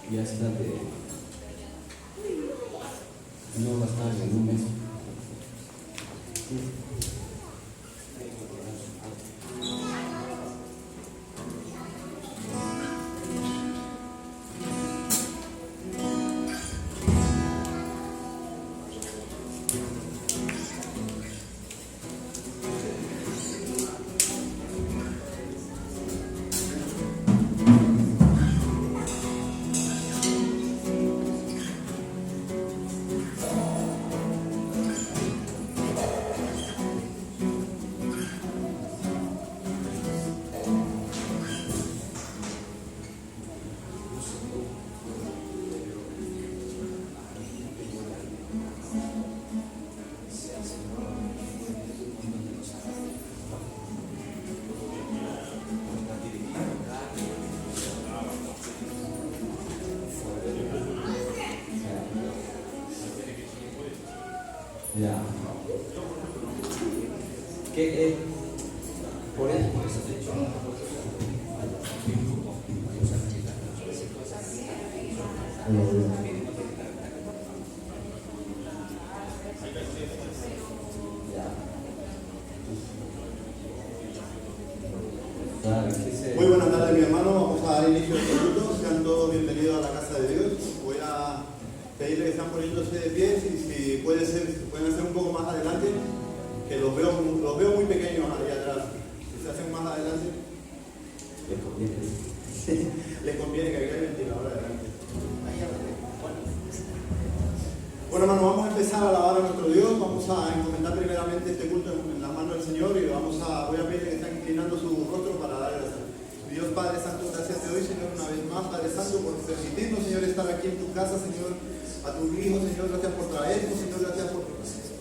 Ya está no va a estar en un mes. Ya. ¿Qué es? Por eso te he dicho. Muy buenas tardes, mi hermano. Vamos a dar inicio a este culto. Sean todos bienvenidos a la casa de Dios. Voy a pedirle que están poniéndose de pie y si pueden hacer un poco más adelante, que los veo muy pequeños ahí atrás. Si se hacen más adelante, les conviene que haya ventilador adelante. Bueno, hermano, vamos a empezar a alabar a nuestro Dios. Vamos a encomendar primeramente este culto en las manos del Señor y voy a pedirle que estén inclinando su rostro para dar gracias. Dios Padre Santo, gracias te doy, Señor, una vez más, Padre Santo, por permitirnos, Señor, estar aquí en tu casa, Señor, a tu Hijo, Señor, gracias por traernos, Señor, gracias por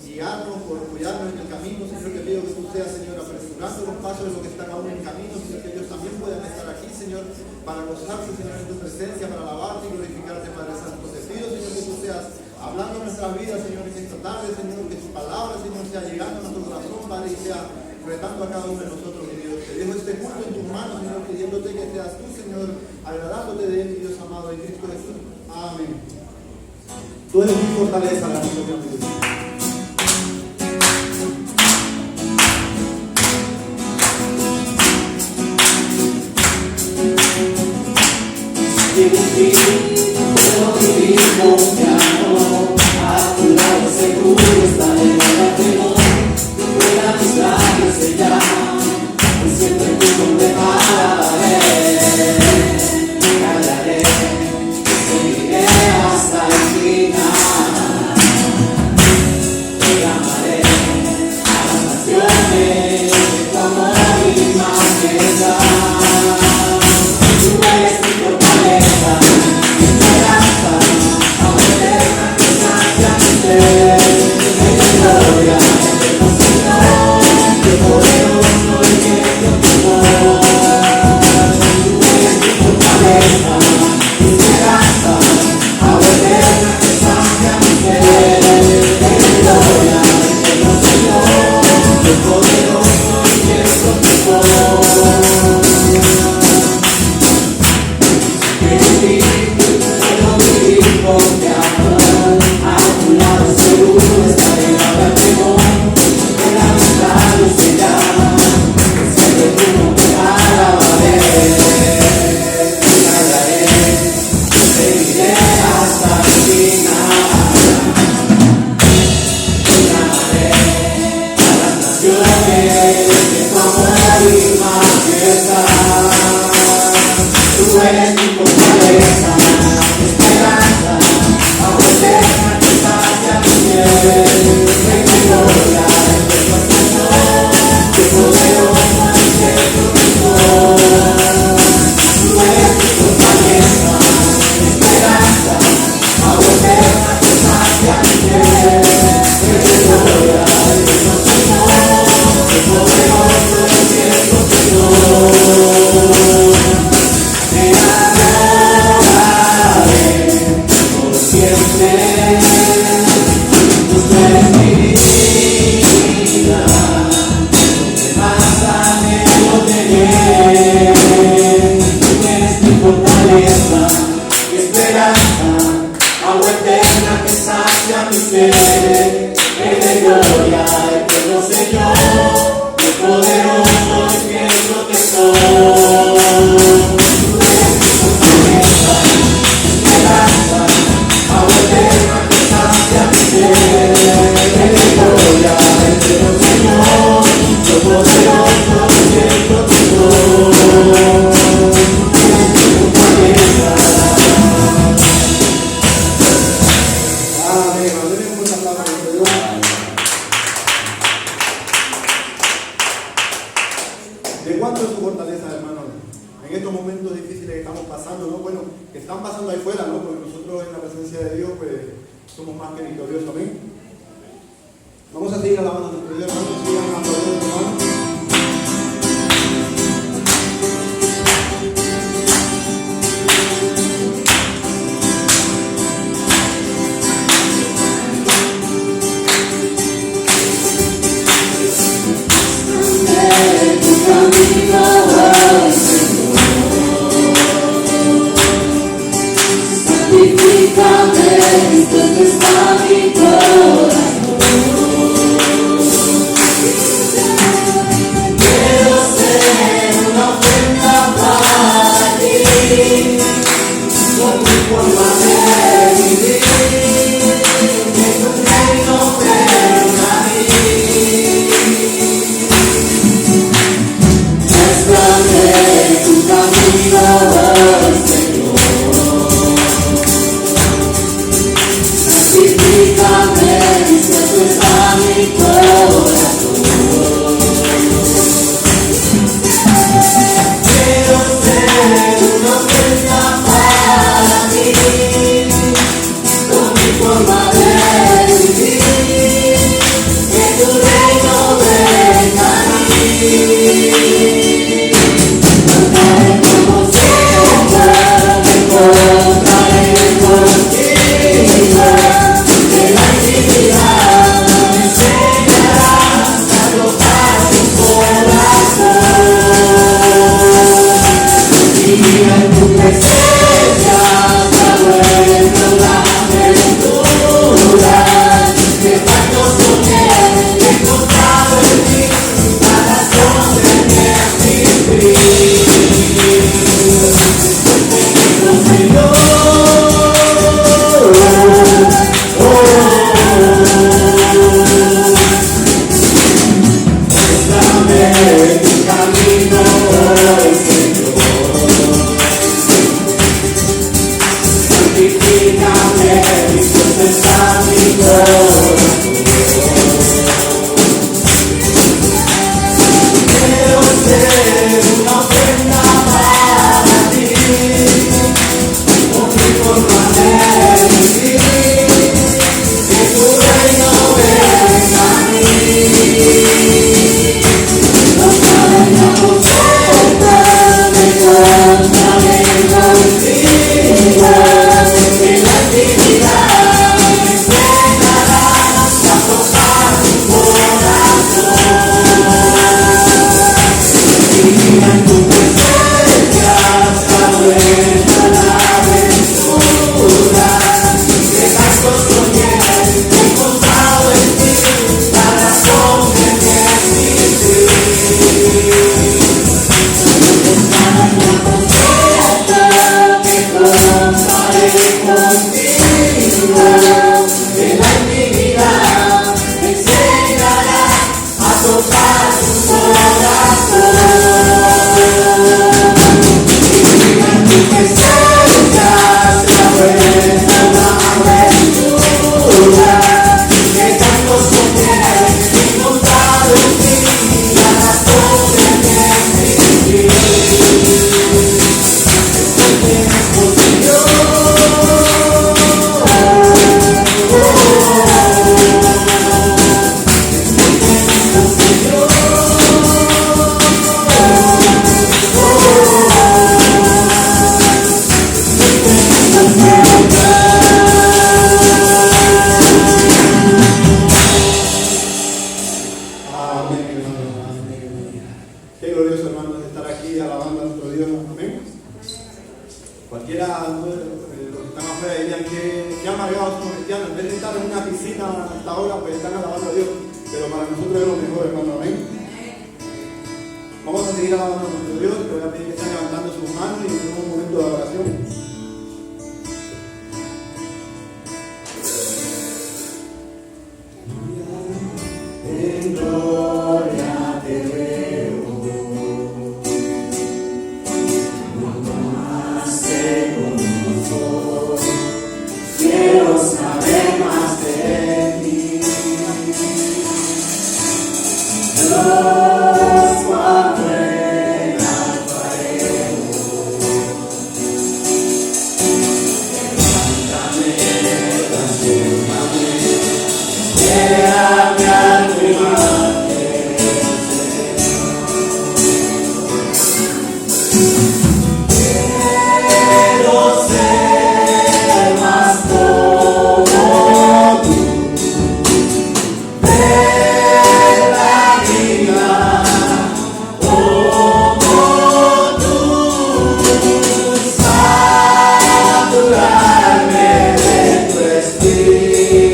guiarnos, por cuidarnos en el camino, Señor, te pido que tú seas, Señor, apresurando los pasos de los que están aún en camino, Señor, que ellos también puedan estar aquí, Señor, para gozarse, Señor, en tu presencia, para alabarte y glorificarte, Padre Santo. Te pido, Señor, que tú seas hablando en nuestras vidas, Señor, en esta tarde, Señor, que tu palabra, Señor, sea llegando a nuestro corazón, Padre, y sea retando a cada uno de nosotros, mi Dios. Te dejo este culto en tus manos, Señor, pidiéndote que seas tú, Señor, agradándote de él, mi Dios amado, en Cristo Jesús. Amén. Tú eres mi fortaleza, la Dios. Puedo vivir confiando, a tu lado seguro estaré en el temor. Fuera mis labios se llaman, y siempre tu nombre alabaré. Callaré, seguiré hasta el final. Te amaré a las naciones, de tu amor y majestad. Tú eres mi fortaleza, mi esperanza, aún eterna, que sacia mi ser, mi gloria. sacia mi ser, de gloria, eterno Señor, el poderoso es mi protector. Tú eres mi fortaleza, mi esperanza, agua eterna que sacia mi ser, de gloria, eterno Señor, el poderoso es mi protector. ¿De cuánto es su fortaleza, hermano? En estos momentos difíciles que estamos pasando, ¿no? Bueno, que están pasando ahí fuera, ¿no? Porque nosotros en la presencia de Dios, pues, somos más que victoriosos, amén. Vamos a seguir alabando a nuestro Dios, hermano. Sigan aplaudiendo, hermano. Santifícame, donde está mi corazón. Quiero ser una ofrenda para ti, con mi forma de vivir, que tu reino venga a mí. Muéstrame tu camino, Señor. Santifícame, dispuesto está mi corazón. Quiero ser una ofrenda para ti, con mi forma de vivir, que tu reino venga a mí. Cantaré como siempre, me encontraré contigo. De la intimidad me enseñarás a tocar tu corazón. Y en tu presencia se vuelve la aventura. Que tanto soñé, he encontrado en ti la razón de mi existir. Señor, muéstrame tu camino, Señor. Santifícame, dispuesto está mi corazón. Quiero ser una ofrenda para ti, con mi forma de vivir, que tu reino venga a mí. No caminamos cerca, me encontraré contigo. En la intimidad me enseñarás a tocar tu corazón. Y en tu presencia se vuelve la aventura. Que tanto soñé, he encontrado en ti la razón de mi existir. Me encontraré contigo. En la intimidad me enseñarás a tocar tu corazón. Y en tu presencia se vuelve una aventura. Que tanto soñé, he encontrado en ti la razón de mi existir. Señor, Amén, hermano. Amén. Qué glorioso, hermano, de estar aquí alabando a nuestro Dios. Amén. Cualquiera de los que están afuera dirían que amargados son cristianos. En vez de estar en una piscina hasta ahora, pues están alabando a Dios. Pero para nosotros es lo mejor, hermano. Amén. Vamos a seguir alabando a nuestro Dios. Te voy a pedir que estén levantando sus manos y en un momento de adoración. En gloria te veo, cuando nace con nosotros, quiero saber más de ti. Dios, cuán buen alfarero, levántame, transfórmame, créame a tu imagen, quiero ser más como tú, ver la vida como tú, saturarme de tu espíritu,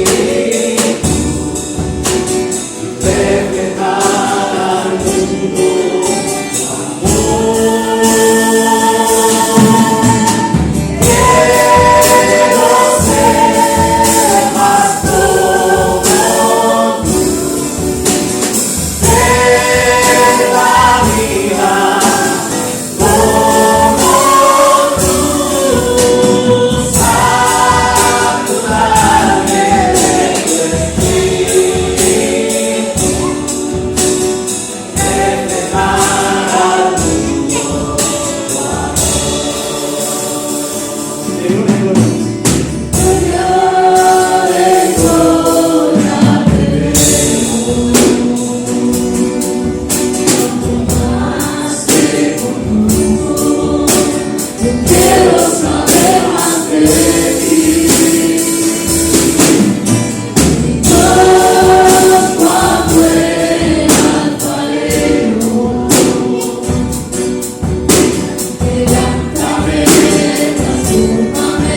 reflejar al mundo tu amor. Quiero ser más como tú, ver la vida como tú, saturarme de tu espíritu, reflejar al mundo tu amor. Gloria de gloria te veo, más que conozco, quiero saber más de ti. Dios, cuán buen alfarero, levántame, transfórmame,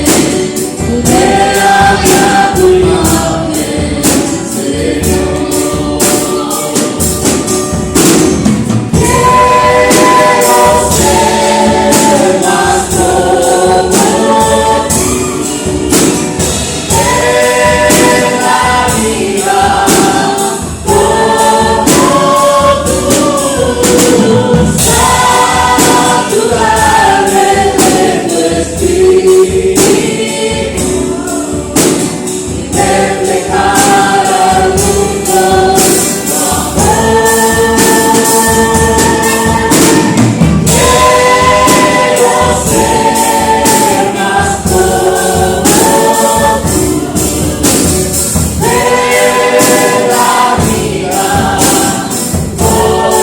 créame a tu imagen, Señor. Quiero ser más como tú, ver la vida como tú, saturarme de tu espíritu, reflejar al mundo tu amor. Quiero ser más como tú, ver la vida como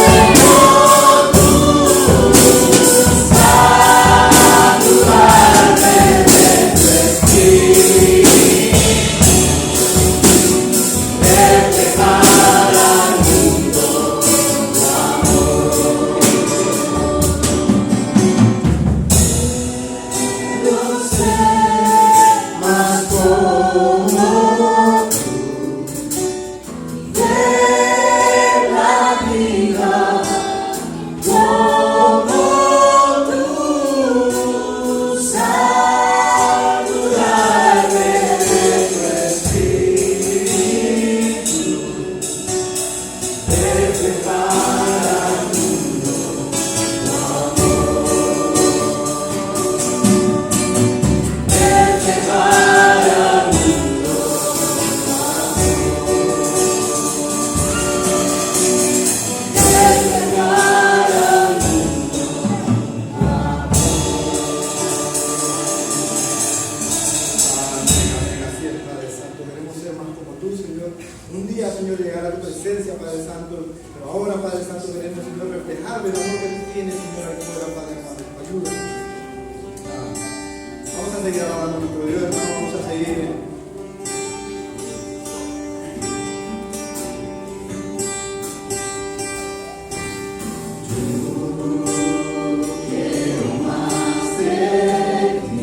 tú, saturarme de tu espíritu, reflejar al mundo tu amor. Quiero ser más como tú, ver la vida como tú, saturarme de tu espíritu, reflejar al mundo tu amor, reflejar al mundo tu amor, reflejar al mundo tu amor. Amén, así es, Padre Santo. Queremos ser más como tú, Señor. Un día, Señor, llegar a tu presencia, Padre Santo. Pero ahora, Padre Santo, queremos, Señor, reflejar el amor que tú tienes, Señor, aquí ahora, Padre Santo. Ayúdanos. Vamos a seguir alabando a nuestro Dios, hermano. Vamos a seguir. Quiero más de ti.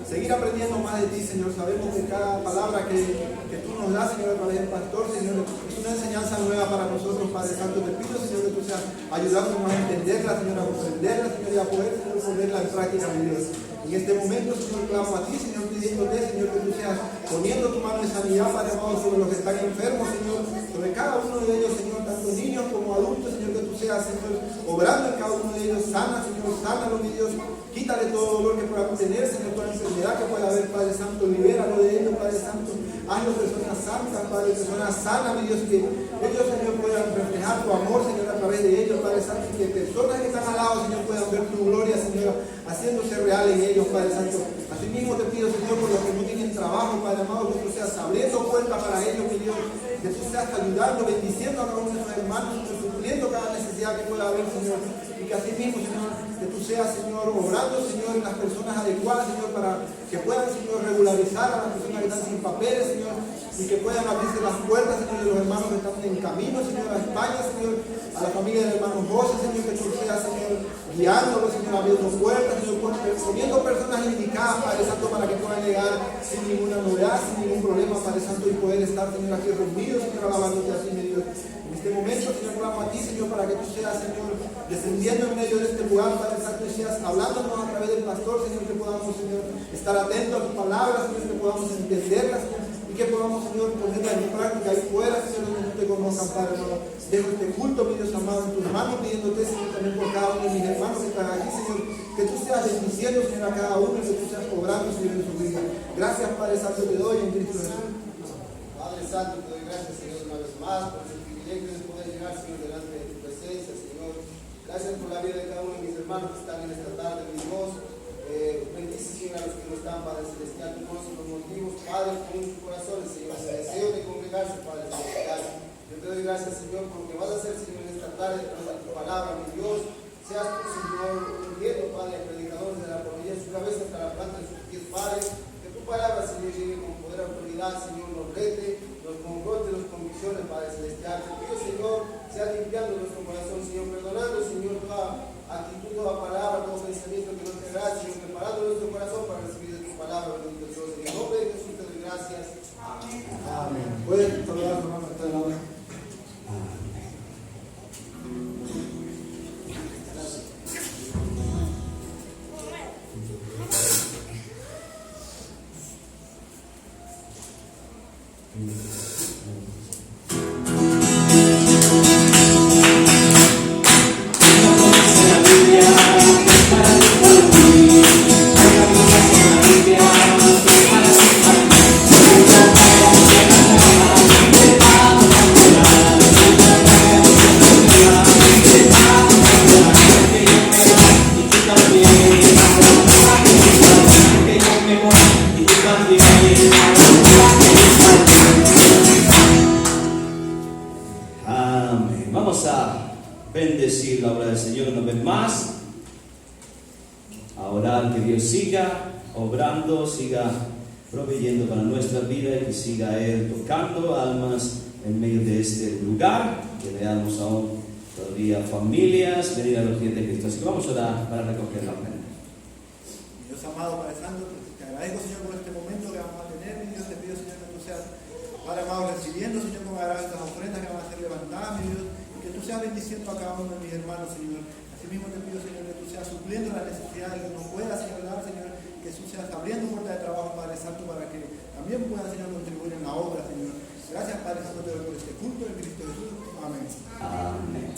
Seguir aprendiendo más de ti, Señor. Sabemos que cada palabra que tú nos da, Señor, a través del pastor, Señor, es una enseñanza nueva para nosotros, Padre Santo. Te pido, Señor, que tú seas ayudándonos a entenderla, Señor, a comprenderla, Señor, y a poder, Señor, ponerla en práctica, mi Dios. En este momento, Señor, clamo a ti, Señor, pidiéndote, Señor, que tú seas poniendo tu mano de sanidad, Padre amado, sobre los que están enfermos, Señor, sobre cada uno de ellos, Señor, tanto niños como adultos, Señor, que tú seas, Señor, obrando en cada uno de ellos. Sana, Señor, sánalo, mi Dios. Quítale todo dolor que puedan tener, Señor, toda enfermedad que pueda haber, Padre Santo. Libéralo de ellos, Padre Santo. Hazlo personas santas, Padre, personas sanas, mi Dios, que ellos, Señor, puedan reflejar tu amor, Señor, a través de ellos, Padre Santo, y que personas que están al lado, Señor, puedan ver tu gloria, Señor, haciéndose real en ellos, Padre Santo. Asimismo te pido, Señor, por los que no tienen trabajo, Padre amado, que tú seas abriendo puertas para ellos, mi Dios, que tú seas ayudando, bendiciendo a cada uno de sus hermanos, supliendo cada necesidad que pueda haber, Señor, y que asimismo, Señor, que tú seas, Señor, obrando, Señor, en las personas adecuadas, Señor, para que puedan, Señor, regularizar a las personas que están sin papeles, Señor, y que puedan abrirse las puertas, Señor, de los hermanos que están en camino, Señor, a España, Señor, a la familia del hermano José, Señor, que tú seas, Señor, guiándolos, Señor, abriendo puertas, Señor, poniendo personas indicadas, Padre Santo, para que puedan llegar sin ninguna novedad, sin ningún problema, Padre Santo, y poder estar, Señor, aquí reunidos, Señor, alabándote así, mi Dios. En este momento, Señor, clamo a ti, Señor, para que tú seas, Señor, descendiendo en medio de este lugar, Padre Santo, y seas hablándonos a través del pastor, Señor, que podamos, Señor, estar atentos a tus palabras, Señor, que podamos entenderlas, Señor, y que podamos, Señor, ponerlas en práctica ahí fuera, Señor, donde no te conozcan, Padre amado. Dejo este culto, mi Dios amado, en tus manos, pidiéndote, Señor, también por cada uno de mis hermanos que están aquí, Señor, que tú seas bendiciendo, Señor, a cada uno, que tú seas obrando, Señor, en su vida. Gracias, Padre Santo, te doy en Cristo Jesús. Padre Santo, te doy gracias, Señor, una vez más por el privilegio de poder llegar, Señor, delante de tu presencia, Señor. Gracias por la vida de cada uno de mis hermanos que están en esta tarde, mi Dios. Bendice, Señor, a los que no están, Padre Celestial. Tú conoces los motivos, Padre, con sus corazones, Señor, ese deseo de congregarse, Padre Celestial. Yo te doy gracias, Señor, por lo que vas a hacer, Señor, en esta tarde, por tu palabra, mi Dios. Seas tú, Señor, ungiendo, Padre, predicadores de la rodilla de su cabeza hasta la planta de sus pies, Padre. Que tu palabra, Señor, llegue con poder y autoridad, Señor, nos rete, nos confronte, nos convicciones, Padre Celestial. Te pido, Señor, sea limpiando nuestro corazón, Señor, perdonando, Señor, toda actitud, toda palabra, todo pensamiento que no te agrade, Señor, preparando nuestro corazón para recibir de tu palabra, bendito Dios. En el nombre de Jesús te doy gracias. Amén. Amén. Puedes saludar a su hermano que está de lado. Vamos a bendecir la obra del Señor una vez más, a orar que Dios siga obrando, siga proveyendo para nuestra vida y que siga Él tocando almas en medio de este lugar, que veamos aún todavía familias venir a los pies de Cristo. Así que vamos a orar para recoger la ofrenda. Dios amado, Padre Santo, te agradezco, Señor, por este momento que vamos a tener, mi Dios. Te pido, Señor, que tú seas, Padre amado, recibiendo, Señor, con agrado estas ofrendas que van a ser levantadas, mi Dios, y que tú seas bendiciendo a cada uno de mis hermanos, Señor. Asimismo te pido, Señor, que tú seas supliendo las necesidades que no pueda, Señor, dar, Señor, que tú seas abriendo puertas de trabajo, Padre Santo, para que también puedan, Señor, contribuir en la obra, Señor. Gracias, Padre Santo, te doy por este culto en Cristo Jesús. Amén. Amén.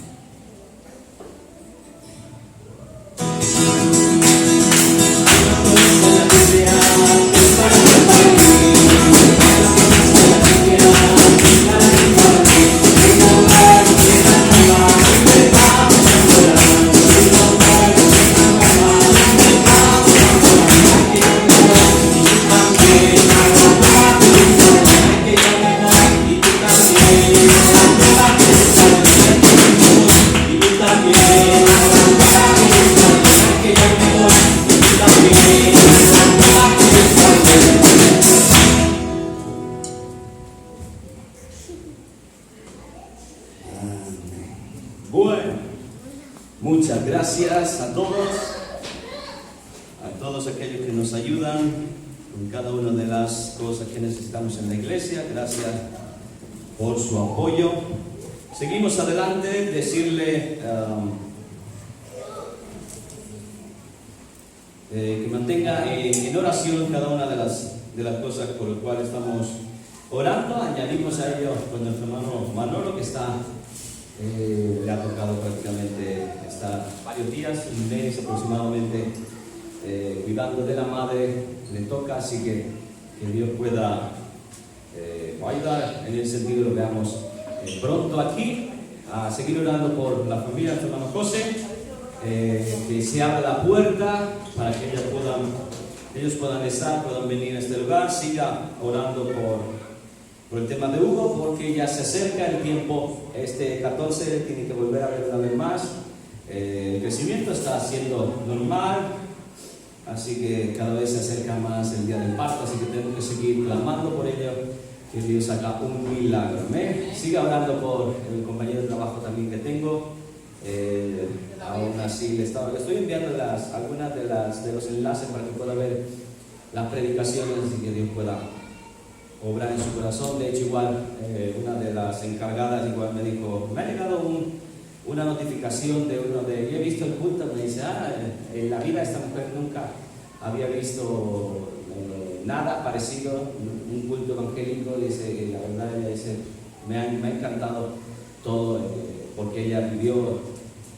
Bueno, muchas gracias a todos aquellos que nos ayudan con cada una de las cosas que necesitamos en la iglesia. Gracias por su apoyo. Seguimos adelante, decirle que mantenga en oración cada una de las cosas por las cuales estamos orando. Añadimos a ello con nuestro hermano Manolo, que le ha tocado prácticamente estar varios días, un mes aproximadamente, cuidando de la madre, le toca, así que Dios pueda ayudar en el sentido de lo veamos pronto aquí. A seguir orando por la familia de nuestro hermano José, que se abra la puerta para que ellos puedan estar, puedan venir a este lugar. Siga orando por el tema de Hugo, porque ya se acerca el tiempo. Este 14 tiene que volver a ver una vez más. El crecimiento está siendo normal, así que cada vez se acerca más el día del parto, así que tenemos que seguir clamando por ello, que Dios haga un milagro. ¿Me? Siga orando por el compañero de trabajo también que tengo. Aún así le estoy enviando algunas de los enlaces para que pueda ver las predicaciones, así que Dios pueda obrar en su corazón. De hecho, igual una de las encargadas igual me dijo, me ha llegado una notificación de uno de, yo he visto el culto, me dice, en la vida esta mujer nunca había visto nada parecido, un culto evangélico. Dice, la verdad, ella dice, me ha encantado todo, porque ella vivió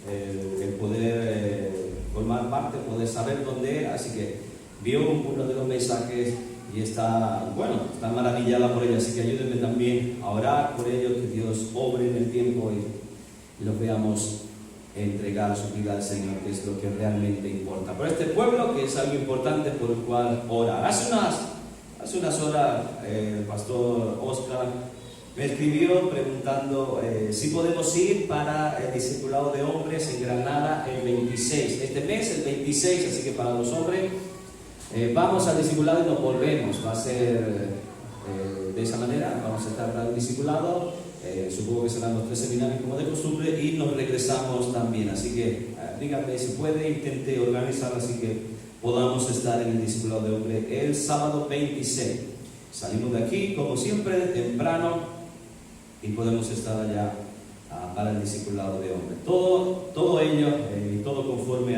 el poder formar parte, poder saber dónde era, así que vio uno de los mensajes y está maravillada por ello. Así que ayúdenme también a orar por ellos, que Dios obre en el tiempo y los veamos entregar su vida al Señor, que es lo que realmente importa. Por este pueblo, que es algo importante por el cual orar. Hace unas horas el pastor Oscar me escribió preguntando si podemos ir para el discipulado de hombres en Granada el 26. Este mes, el 26, así que para los hombres vamos al discipulado y nos volvemos. Va a ser de esa manera, vamos a estar para el discipulado. Supongo que serán los 3 seminarios como de costumbre y nos regresamos también. Así que díganme si puede, intente organizar así que podamos estar en el discipulado de hombre el sábado 26. Salimos de aquí, como siempre, temprano, y podemos estar allá para el discipulado de hombre. Todo ello y todo conforme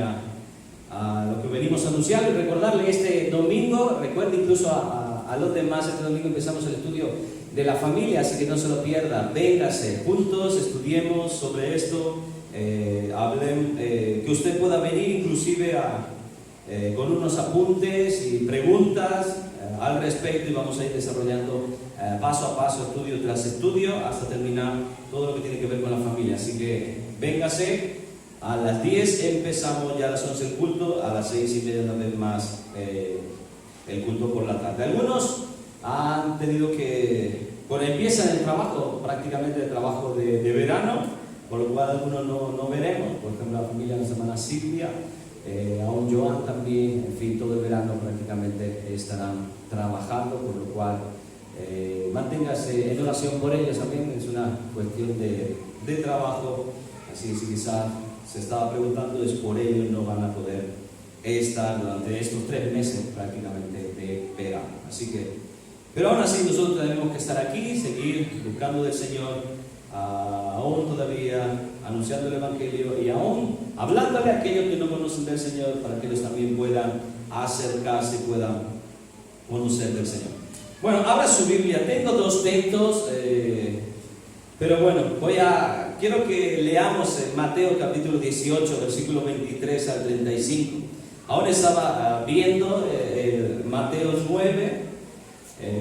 a lo que venimos a anunciar. Y recordarle este domingo, recuerde incluso a los demás, este domingo empezamos el estudio de la familia, así que no se lo pierda. Véngase juntos, estudiemos sobre esto, hablen, que usted pueda venir inclusive con unos apuntes y preguntas al respecto, y vamos a ir desarrollando paso a paso, estudio tras estudio, hasta terminar todo lo que tiene que ver con la familia. Así que véngase, a las 10 empezamos, ya a las 11 el culto, a las 6:30 una vez más el culto por la tarde. Algunos han tenido que, empiezan el trabajo, prácticamente el trabajo de verano, por lo cual algunos no veremos. Por ejemplo, la familia de la hermana Silvia, aún Joan también, en fin, todo el verano prácticamente estarán trabajando, por lo cual manténgase en oración por ellos también. Es una cuestión de trabajo, así que si quizás se estaba preguntando, es por ello no van a poder estar durante estos 3 meses prácticamente de verano. Así que, pero aún así nosotros tenemos que estar aquí, seguir buscando del Señor, aún todavía anunciando el Evangelio y aún hablándole a aquellos que no conocen del Señor, para que ellos también puedan acercarse y puedan conocer del Señor. Bueno, abra su Biblia. Tengo 2 textos, pero bueno, quiero que leamos Mateo capítulo 18, versículo 23 al 35. Ahora estaba viendo Mateo 9,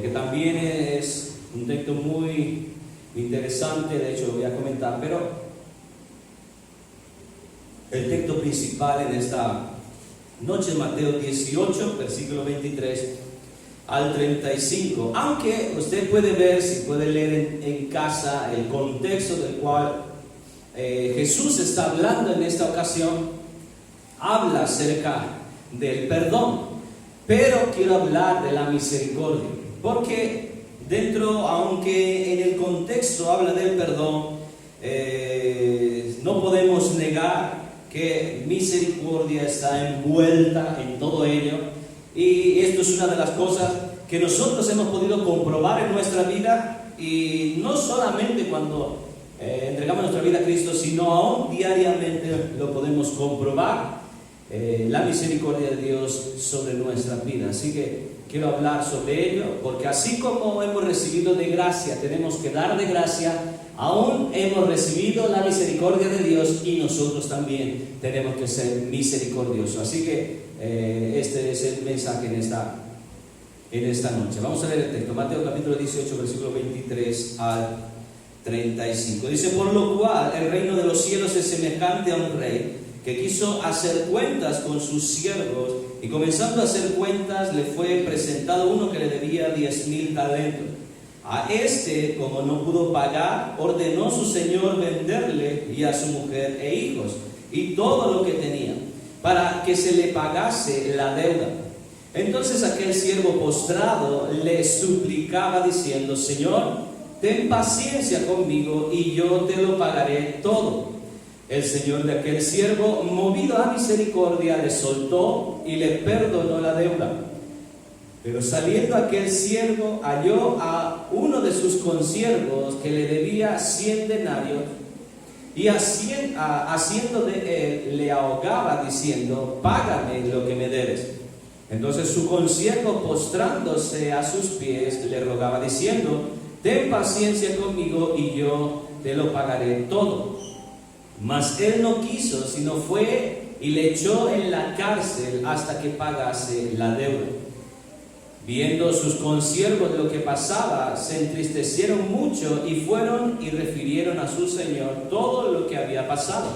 que también es un texto muy interesante, de hecho lo voy a comentar, pero el texto principal en esta noche es Mateo 18, versículo 23 al 35. Aunque usted puede ver, si puede leer en casa el contexto del cual Jesús está hablando en esta ocasión, habla acerca del perdón, pero quiero hablar de la misericordia, porque aunque en el contexto habla del perdón, no podemos negar que misericordia está envuelta en todo ello, Y esto es una de las cosas que nosotros hemos podido comprobar en nuestra vida, y no solamente cuando entregamos nuestra vida a Cristo, sino aún diariamente lo podemos comprobar, la misericordia de Dios sobre nuestra vida. Así que quiero hablar sobre ello, porque así como hemos recibido de gracia, tenemos que dar de gracia, aún hemos recibido la misericordia de Dios y nosotros también tenemos que ser misericordiosos. Así que este es el mensaje en esta noche. Vamos a leer el texto, Mateo capítulo 18, versículo 23 al 35. Dice: por lo cual el reino de los cielos es semejante a un rey que quiso hacer cuentas con sus siervos, y comenzando a hacer cuentas le fue presentado uno que le debía 10,000 talentos. A este, como no pudo pagar, ordenó su señor venderle y a su mujer e hijos y todo lo que tenía, para que se le pagase la deuda. Entonces aquel siervo postrado le suplicaba diciendo: Señor, ten paciencia conmigo y yo te lo pagaré todo. El señor de aquel siervo, movido a misericordia, le soltó y le perdonó la deuda. Pero saliendo aquel siervo, halló a uno de sus consiervos que le debía 100 denarios, y haciendo de él le ahogaba diciendo: págame lo que me debes. Entonces su consiervo, postrándose a sus pies, le rogaba diciendo: ten paciencia conmigo y yo te lo pagaré todo. Mas él no quiso, sino fue y le echó en la cárcel hasta que pagase la deuda. Viendo sus consiervos lo que pasaba, se entristecieron mucho y fueron y refirieron a su señor todo lo que había pasado.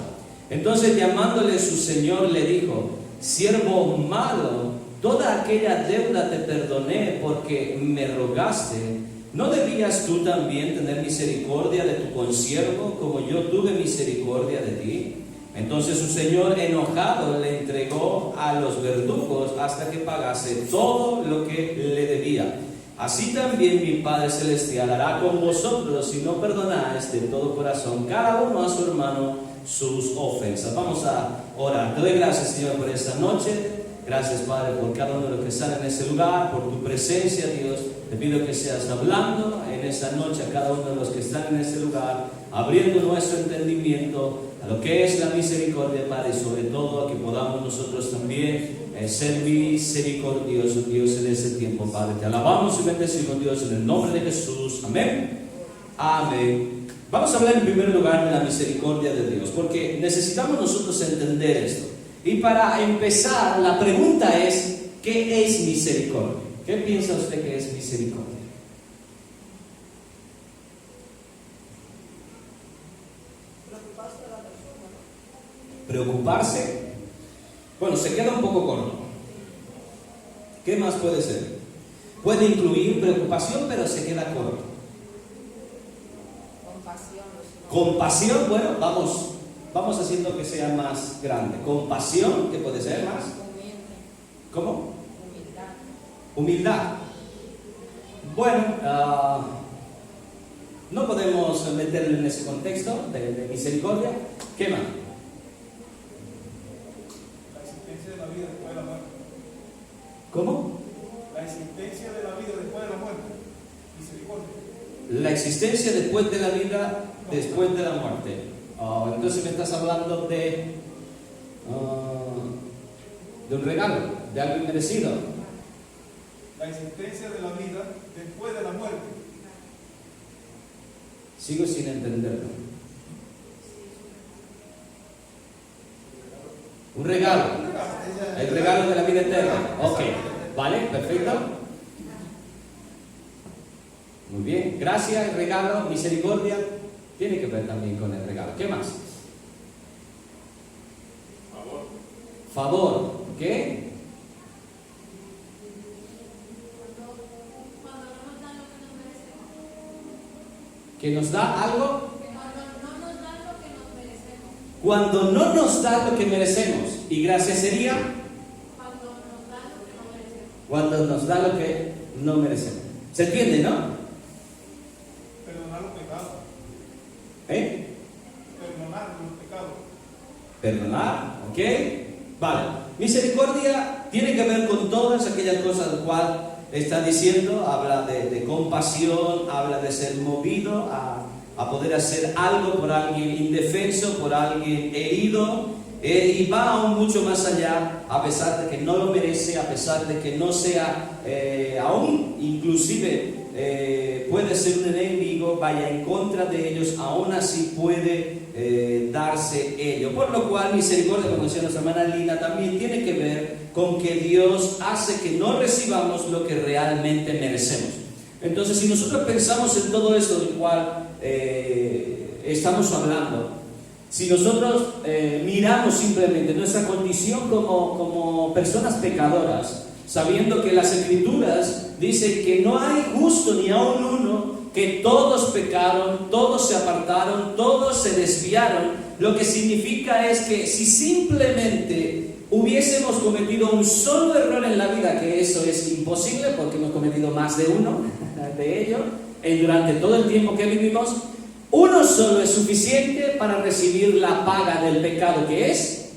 Entonces, llamándole su señor, le dijo: siervo malo, toda aquella deuda te perdoné porque me rogaste. ¿No debías tú también tener misericordia de tu consiervo, como yo tuve misericordia de ti? Entonces su señor, enojado, le entregó a los verdugos hasta que pagase todo lo que le debía. Así también mi Padre Celestial hará con vosotros si no perdonáis de todo corazón cada uno a su hermano sus ofensas. Vamos a orar. Te doy gracias, Señor, por esta noche. Gracias, Padre, por cada uno de los que están en este lugar, por tu presencia, Dios. Te pido que seas hablando en esta noche a cada uno de los que están en este lugar, abriendo nuestro entendimiento a lo que es la misericordia, Padre, y sobre todo a que podamos nosotros también ser misericordiosos, Dios, en este tiempo, Padre. Te alabamos y bendecimos, Dios, en el nombre de Jesús. Amén. Amén. Vamos a hablar en primer lugar de la misericordia de Dios, porque necesitamos nosotros entender esto. Y para empezar, la pregunta es: ¿qué es misericordia? ¿Qué piensa usted que es misericordia? Preocuparse. Bueno, se queda un poco corto. ¿Qué más puede ser? Puede incluir preocupación, pero se queda corto. Compasión, bueno, vamos haciendo que sea más grande. Compasión, ¿qué puede ser más? ¿Cómo? Humildad. Bueno, no podemos meterlo en ese contexto de misericordia. ¿Qué más? La existencia de la vida después de la muerte. ¿Cómo? La existencia de la vida después de la muerte. Misericordia. La existencia después de la vida, después de la muerte. Entonces me estás hablando de un regalo, de algo inmerecido. La existencia de la vida después de la muerte. Sigo sin entenderlo. Un regalo. El regalo de la vida eterna. Ok, vale, perfecto. Muy bien, gracias, regalo, misericordia. Tiene que ver también con el regalo. ¿Qué más? Favor. ¿Qué? ¿Que nos da algo? Cuando no nos da lo que merecemos. ¿Y gracia sería? Cuando nos da lo que no merecemos. ¿Se entiende, no? Perdonar los pecados. ¿Eh? Perdonar los pecados. Perdonar, ¿ok? Vale. Misericordia tiene que ver con todas aquellas cosas cuales está diciendo. Habla de compasión, habla de ser movido a poder hacer algo por alguien indefenso, por alguien herido, y va aún mucho más allá, a pesar de que no lo merece, a pesar de que no sea, aún inclusive puede ser un enemigo, vaya en contra de ellos, aún así puede darse ello. Por lo cual misericordia, como decía nuestra hermana Lina, también tiene que ver con que Dios hace que no recibamos lo que realmente merecemos. Entonces, si nosotros pensamos en todo esto del cual estamos hablando, si nosotros miramos simplemente nuestra condición como personas pecadoras, sabiendo que las Escrituras dicen que no hay justo ni aun uno, que todos pecaron, todos se apartaron, todos se desviaron, lo que significa es que si simplemente hubiésemos cometido un solo error en la vida, que eso es imposible porque hemos cometido más de uno de ellos durante todo el tiempo que vivimos, uno solo es suficiente para recibir la paga del pecado, que es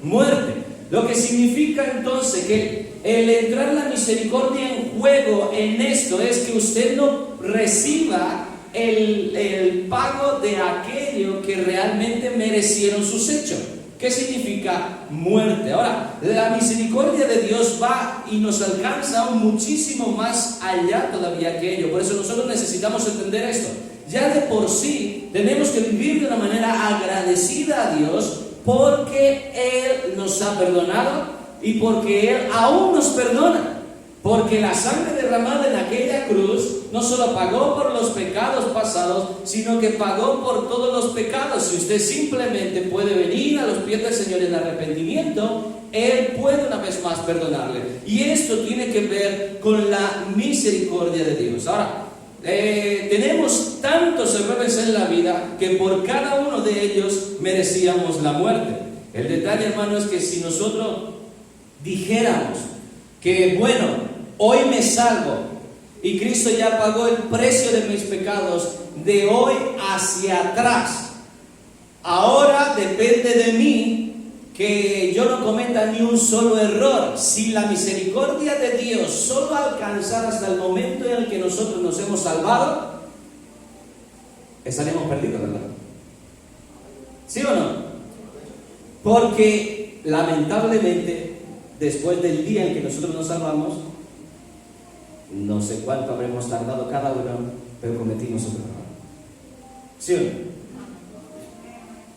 muerte. Lo que significa entonces que el entrar la misericordia en juego en esto es que usted no reciba el pago de aquello que realmente merecieron sus hechos. ¿Qué significa muerte? Ahora, la misericordia de Dios va y nos alcanza aún muchísimo más allá todavía que ello. Por eso nosotros necesitamos entender esto. Ya de por sí tenemos que vivir de una manera agradecida a Dios porque Él nos ha perdonado y porque Él aún nos perdona. Porque la sangre derramada en aquella cruz no solo pagó por los pecados pasados, sino que pagó por todos los pecados. Si usted simplemente puede venir a los pies del Señor en arrepentimiento, Él puede una vez más perdonarle. Y esto tiene que ver con la misericordia de Dios. Ahora, tenemos tantos errores en la vida que por cada uno de ellos merecíamos la muerte. El detalle, hermano, es que si nosotros dijéramos que, bueno, hoy me salvo y Cristo ya pagó el precio de mis pecados de hoy hacia atrás, ahora depende de mí que yo no cometa ni un solo error. Si la misericordia de Dios solo alcanzara hasta el momento en el que nosotros nos hemos salvado, estaríamos perdidos, ¿verdad? ¿Sí o no? Porque lamentablemente, después del día en que nosotros nos salvamos, no sé cuánto habremos tardado cada uno, pero cometimos otro error. ¿Sí o no?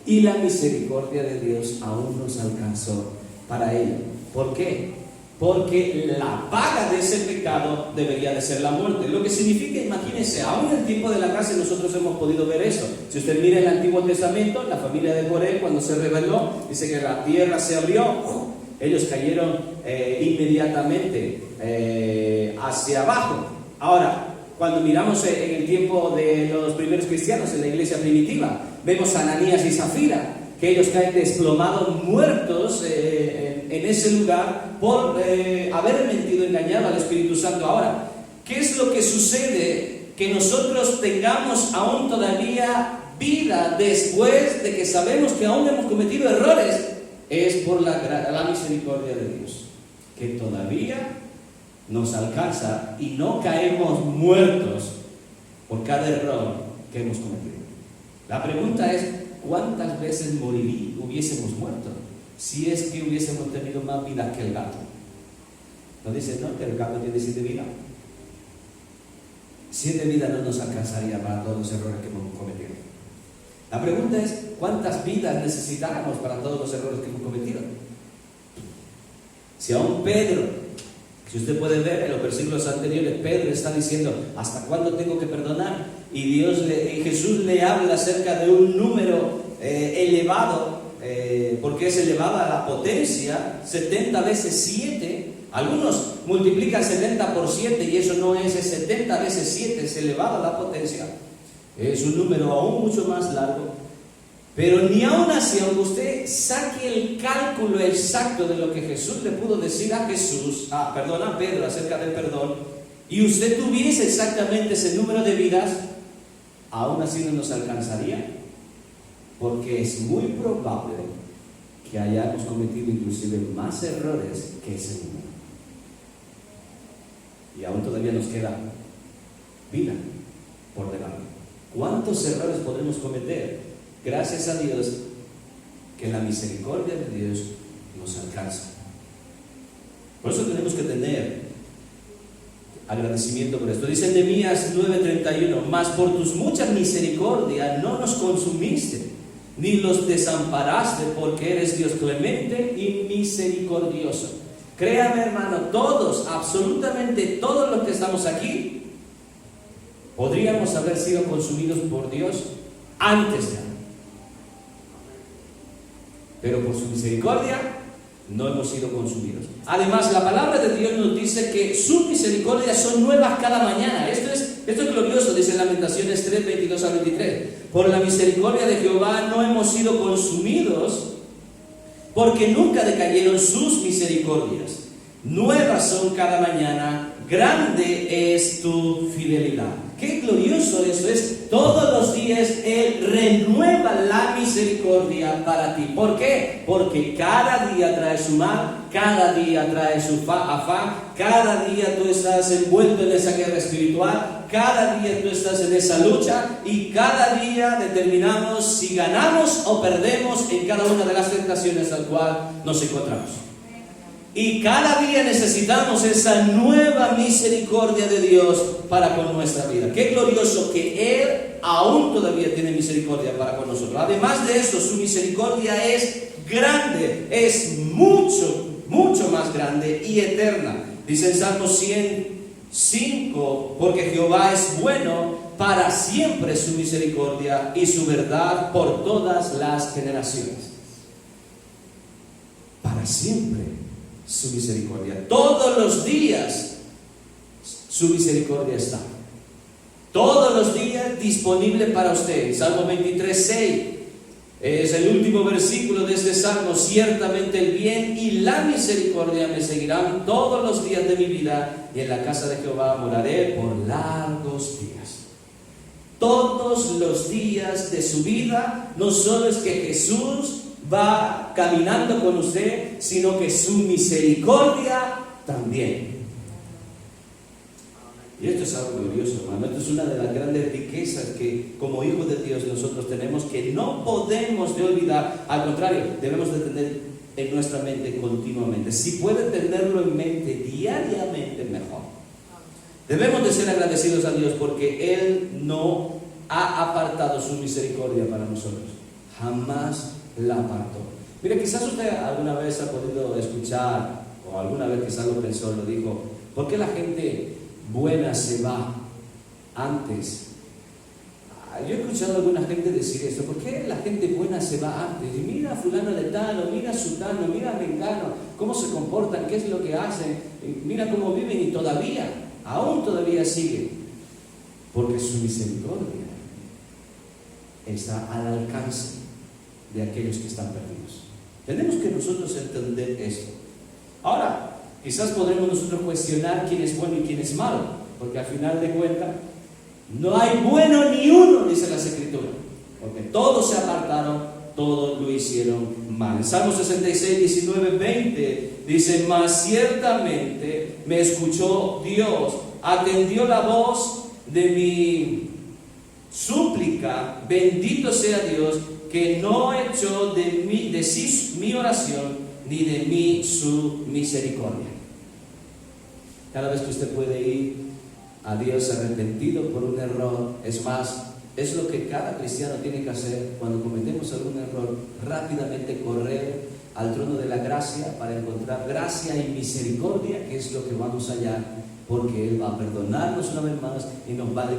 Y la misericordia de Dios aún nos alcanzó para ello. ¿Por qué? Porque la paga de ese pecado debería de ser la muerte. Lo que significa, imagínense, aún en el tiempo de la gracia nosotros hemos podido ver eso. Si usted mira el Antiguo Testamento, la familia de Coré, cuando se rebeló, dice que la tierra se abrió, ellos cayeron inmediatamente hacia abajo. Ahora, cuando miramos en el tiempo de los primeros cristianos en la iglesia primitiva, vemos a Ananías y Zafira, que ellos caen desplomados, muertos en ese lugar por haber mentido, engañado al Espíritu Santo. Ahora, ¿qué es lo que sucede? Que nosotros tengamos aún todavía vida después de que sabemos que aún hemos cometido errores, es por la misericordia de Dios, que todavía nos alcanza y no caemos muertos por cada error que hemos cometido. La pregunta es, ¿cuántas veces hubiésemos muerto si es que hubiésemos tenido más vida que el gato? ¿No dice, no, que el gato tiene 7 vidas? 7 vidas no nos alcanzaría para todos los errores que hemos cometido. La pregunta es, ¿cuántas vidas necesitamos para todos los errores que hemos cometido? Si aún Pedro, si usted puede ver en los versículos anteriores, Pedro está diciendo, ¿hasta cuándo tengo que perdonar? Y Jesús le habla acerca de un número elevado, porque es elevada a la potencia, 70 veces 7. Algunos multiplican 70 por 7 y eso no es 70 veces 7, es elevada a la potencia. Es un número aún mucho más largo. Pero ni aún así, aunque usted saque el cálculo exacto de lo que Jesús le pudo decir a Pedro acerca del perdón, y usted tuviese exactamente ese número de vidas, aún así no nos alcanzaría, porque es muy probable que hayamos cometido inclusive más errores que ese niño. Y aún todavía nos queda vida por delante. ¿Cuántos errores podremos cometer? Gracias a Dios que la misericordia de Dios nos alcanza. Por eso tenemos que tener agradecimiento por esto. Dice Nehemías 9:31: mas por tus muchas misericordias no nos consumiste, ni los desamparaste, porque eres Dios clemente y misericordioso. Créame, hermano, todos, absolutamente todos los que estamos aquí, podríamos haber sido consumidos por Dios antes ya. Pero por su misericordia no hemos sido consumidos. Además, la palabra de Dios nos dice que sus misericordias son nuevas cada mañana. Esto es glorioso, dice Lamentaciones 3:22 al 23. Por la misericordia de Jehová no hemos sido consumidos, porque nunca decayeron sus misericordias. Nuevas son cada mañana, grande es tu fidelidad. Qué glorioso eso es. Todos los días Él renueva la misericordia para ti. ¿Por qué? Porque cada día trae su mal, cada día trae su afán, cada día tú estás envuelto en esa guerra espiritual, cada día tú estás en esa lucha, y cada día determinamos si ganamos o perdemos en cada una de las tentaciones al cual nos encontramos. Y cada día necesitamos esa nueva misericordia de Dios para con nuestra vida. Qué glorioso que Él aún todavía tiene misericordia para con nosotros. Además de eso, su misericordia es grande, es mucho, mucho más grande y eterna. Dice en Salmo 105: porque Jehová es bueno, para siempre su misericordia y su verdad por todas las generaciones. Para siempre su misericordia. Todos los días su misericordia está. Todos los días disponible para usted. Salmo 23:6 es el último versículo de este salmo. Ciertamente el bien y la misericordia me seguirán todos los días de mi vida, y en la casa de Jehová moraré por largos días. Todos los días de su vida, no solo es que Jesús va caminando con usted, sino que su misericordia también. Y esto es algo glorioso, hermano. Esto es una de las grandes riquezas que como hijos de Dios nosotros tenemos, que no podemos de olvidar. Al contrario, debemos de tener en nuestra mente continuamente. Si puede tenerlo en mente diariamente, mejor. Debemos de ser agradecidos a Dios porque Él no ha apartado su misericordia para nosotros. Jamás la apartó. Mire, quizás usted alguna vez ha podido escuchar, o alguna vez quizás lo pensó, lo dijo: ¿por qué la gente buena se va antes? Yo he escuchado a alguna gente decir esto: ¿por qué la gente buena se va antes? Y mira a fulano de tal, o mira a sutano, mira a mengano, cómo se comportan, qué es lo que hacen, mira cómo viven, y aún todavía siguen. Porque su misericordia está al alcance de aquellos que están perdidos. Tenemos que nosotros entender esto. Ahora, quizás podremos nosotros cuestionar quién es bueno y quién es malo, porque al final de cuentas no hay bueno ni uno, dice las Escrituras, porque todos se apartaron, todos lo hicieron mal. En Salmo 66, 19, 20 dice: mas ciertamente me escuchó Dios, atendió la voz de mi súplica, bendito sea Dios, que no echó de sí mi oración, ni de mí su misericordia. Cada vez que usted puede ir a Dios arrepentido por un error, es más, es lo que cada cristiano tiene que hacer cuando cometemos algún error: rápidamente correr al trono de la gracia para encontrar gracia y misericordia, que es lo que vamos a hallar, porque Él va a perdonarnos una vez más y nos va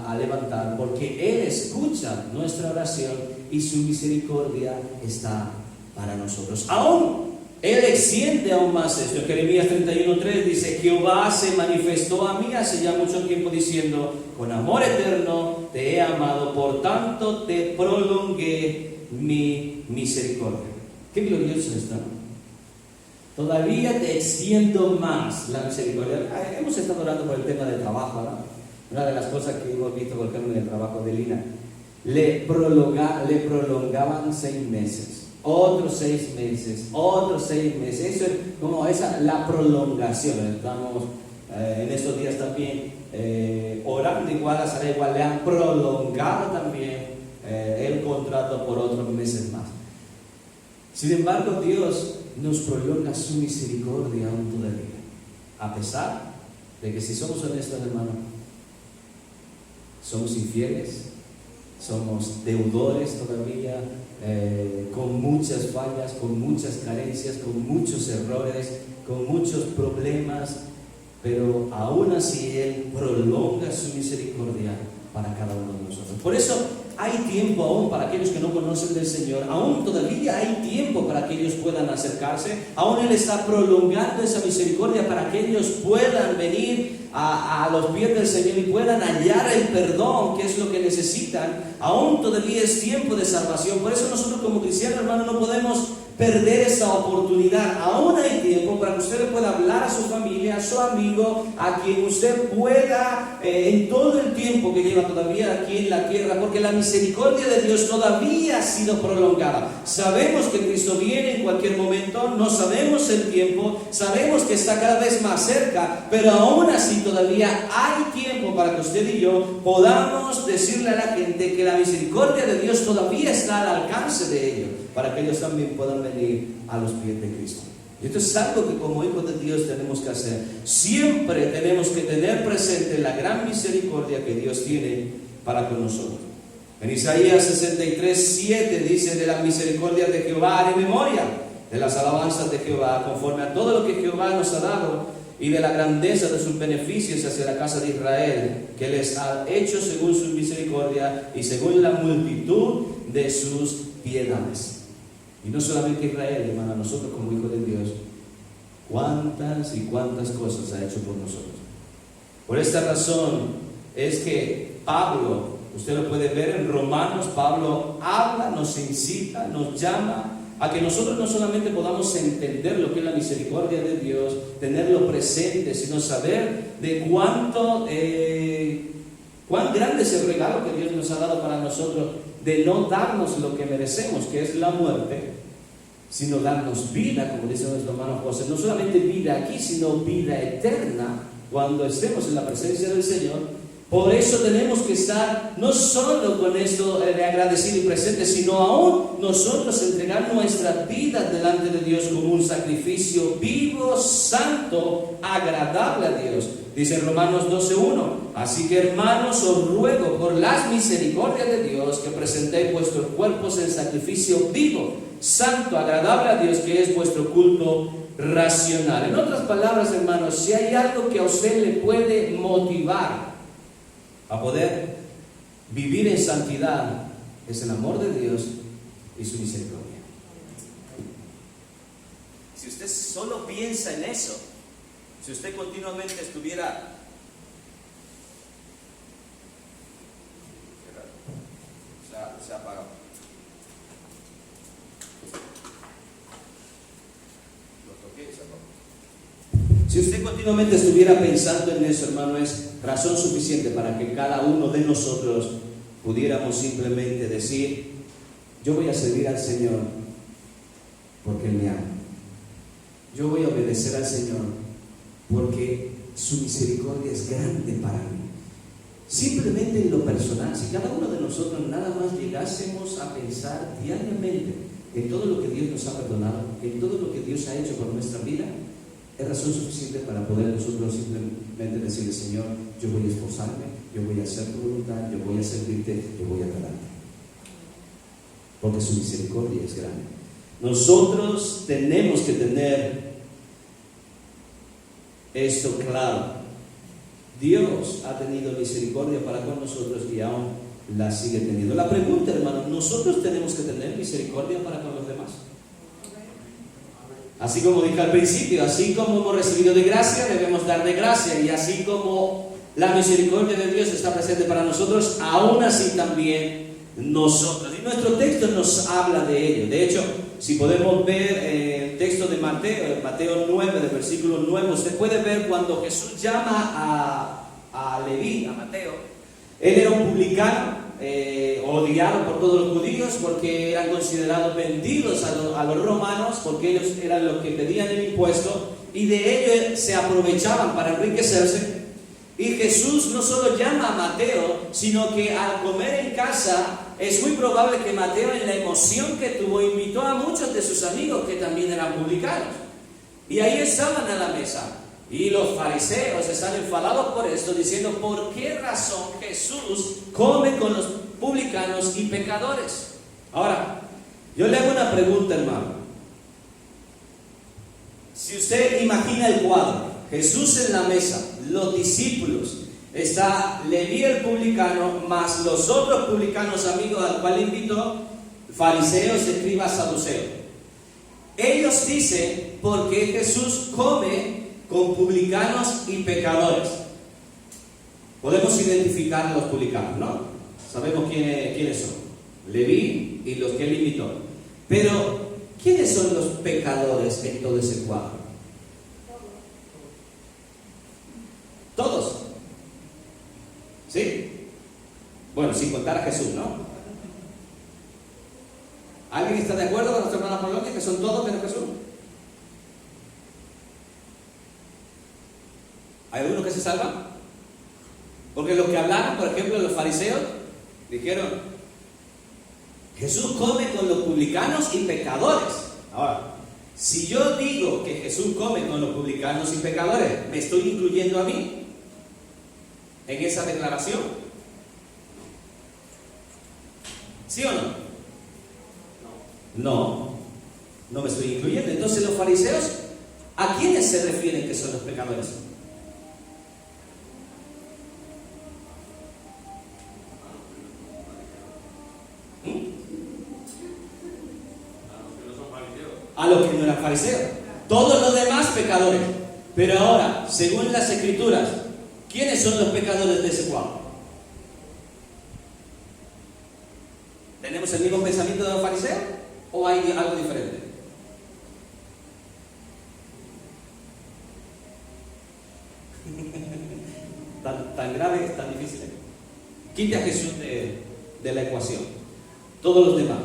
a levantar, porque Él escucha nuestra oración y su misericordia está para nosotros. Aún Él extiende aún más esto. Jeremías 31:3 dice: Jehová se manifestó a mí hace ya mucho tiempo diciendo: con amor eterno te he amado, por tanto te prolongué mi misericordia. Qué glorioso está. Todavía te extiendo más la misericordia. Hemos estado orando por el tema del trabajo, ¿no? Una de las cosas que hemos visto, por ejemplo, en el trabajo de Lina, le prolongaban 6 meses. otros 6 meses, otros 6 meses. Eso es como la prolongación. Estamos en estos días también orando igual a Sara, igual le han prolongado también el contrato por otros meses más. Sin embargo, Dios nos prolonga su misericordia aún todavía, a pesar de que, si somos honestos, hermano, somos infieles, somos deudores todavía, con muchas fallas, con muchas carencias, con muchos errores, con muchos problemas, pero aún así Él prolonga su misericordia para cada uno de nosotros. Por eso hay tiempo aún para aquellos que no conocen del Señor, aún todavía hay tiempo para que ellos puedan acercarse, aún Él está prolongando esa misericordia para que ellos puedan venir a los pies del Señor y puedan hallar el perdón, que es lo que necesitan. Aún todavía es tiempo de salvación. Por eso nosotros como cristianos, hermanos, no podemos perder esa oportunidad. Aún hay tiempo para que usted le pueda hablar a su familia, a su amigo, a quien usted pueda, en todo el tiempo que lleva todavía aquí en la tierra, porque la misericordia de Dios todavía ha sido prolongada. Sabemos que Cristo viene en cualquier momento, no sabemos el tiempo, sabemos que está cada vez más cerca, pero aún así todavía hay tiempo para que usted y yo podamos decirle a la gente que la misericordia de Dios todavía está al alcance de ellos, para que ellos también puedan venir a los pies de Cristo. Y esto es algo que como hijos de Dios tenemos que hacer. Siempre tenemos que tener presente la gran misericordia que Dios tiene para con nosotros. En Isaías 63:7 dice: de la misericordia de Jehová haré memoria, de las alabanzas de Jehová, conforme a todo lo que Jehová nos ha dado, y de la grandeza de sus beneficios hacia la casa de Israel, que les ha hecho según su misericordia y según la multitud de sus piedades. Y no solamente Israel, hermano, nosotros como hijos de Dios, cuántas y cuántas cosas ha hecho por nosotros. Por esta razón es que Pablo, usted lo puede ver en Romanos, Pablo habla, nos incita, nos llama a que nosotros no solamente podamos entender lo que es la misericordia de Dios, tenerlo presente, sino saber de cuán grande es el regalo que Dios nos ha dado para nosotros, de no darnos lo que merecemos, que es la muerte, sino darnos vida, como dice nuestro hermano José, no solamente vida aquí, sino vida eterna cuando estemos en la presencia del Señor. Por eso tenemos que estar no solo con esto de agradecido y presente, sino aún nosotros entregar nuestras vidas delante de Dios como un sacrificio vivo, santo, agradable a Dios. Dice en Romanos 12:1: así que, hermanos, os ruego por las misericordias de Dios que presentéis vuestros cuerpos en sacrificio vivo, santo, agradable a Dios, que es vuestro culto racional. En otras palabras, hermanos, si hay algo que a usted le puede motivar a poder vivir en santidad, es el amor de Dios y su misericordia. Si usted solo piensa en eso, si usted continuamente estuviera se apagó. Si usted continuamente estuviera pensando en eso, hermano, es razón suficiente para que cada uno de nosotros pudiéramos simplemente decir: yo voy a servir al Señor porque Él me ama. Yo voy a obedecer al Señor porque su misericordia es grande para mí. Simplemente en lo personal, si cada uno de nosotros nada más llegásemos a pensar diariamente en todo lo que Dios nos ha perdonado, en todo lo que Dios ha hecho por nuestra vida, es razón suficiente para poder nosotros simplemente decirle: Señor, yo voy a esforzarme, yo voy a hacer tu voluntad, yo voy a servirte, yo voy a agradarte, porque su misericordia es grande. Nosotros tenemos que tener esto claro. Dios ha tenido misericordia para con nosotros y aún la sigue teniendo. La pregunta, hermano, ¿nosotros tenemos que tener misericordia para con los demás? Así como dije al principio, así como hemos recibido de gracia, debemos dar de gracia, y así como la misericordia de Dios está presente para nosotros, aún así también nosotros. Y nuestro texto nos habla de ello. De hecho, si podemos ver el texto de Mateo 9, del versículo 9, usted puede ver cuando Jesús llama a Leví, a Mateo. Él era un publicano, odiados por todos los judíos porque eran considerados vendidos a los romanos, porque ellos eran los que pedían el impuesto y de ello se aprovechaban para enriquecerse. Y Jesús no solo llama a Mateo, sino que al comer en casa es muy probable que Mateo, en la emoción que tuvo, invitó a muchos de sus amigos que también eran publicanos. Y ahí estaban a la mesa. Y los fariseos están enfadados por esto, diciendo: ¿por qué razón Jesús come con los publicanos y pecadores? Ahora, yo le hago una pregunta, hermano. Si usted imagina el cuadro, Jesús en la mesa, los discípulos, está Leví el publicano, más los otros publicanos amigos al cual invitó, fariseos, escribas, saduceos. Ellos dicen: ¿por qué Jesús come con publicanos y pecadores? Podemos identificar a los publicanos, ¿no? Sabemos quiénes son. Leví y los que él invitó. Pero, ¿quiénes son los pecadores en todo ese cuadro? Todos. ¿Sí? Bueno, sin contar a Jesús, ¿no? ¿Alguien está de acuerdo con nuestra hermana Polonia que son todos menos Jesús? ¿Hay algunos que se salvan? Porque los que hablaron, por ejemplo, los fariseos, dijeron: Jesús come con los publicanos y pecadores. Ahora, si yo digo que Jesús come con los publicanos y pecadores, ¿me estoy incluyendo a mí en esa declaración? ¿Sí o no? No me estoy incluyendo. Entonces los fariseos, ¿a quiénes se refieren que son los pecadores? A los que no eran fariseos. Todos los demás pecadores. Pero ahora, según las Escrituras, ¿quiénes son los pecadores de ese cuadro? ¿Tenemos el mismo pensamiento de los fariseos o hay algo diferente? tan grave, tan difícil. Quite a Jesús de la ecuación. Todos los demás.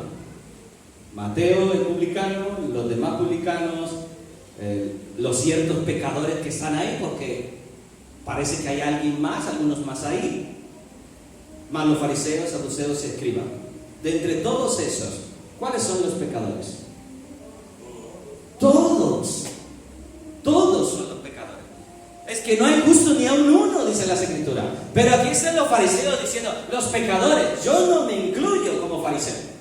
Mateo el publicano, los demás publicanos, los ciertos pecadores que están ahí, porque parece que hay alguien más, algunos más ahí, más los fariseos, saduceos y escribas. De entre todos esos, ¿cuáles son los pecadores? Todos son los pecadores. Es que no hay justo ni a un uno, dice las Escrituras. Pero aquí están los fariseos diciendo: los pecadores, yo no me incluyo como fariseo.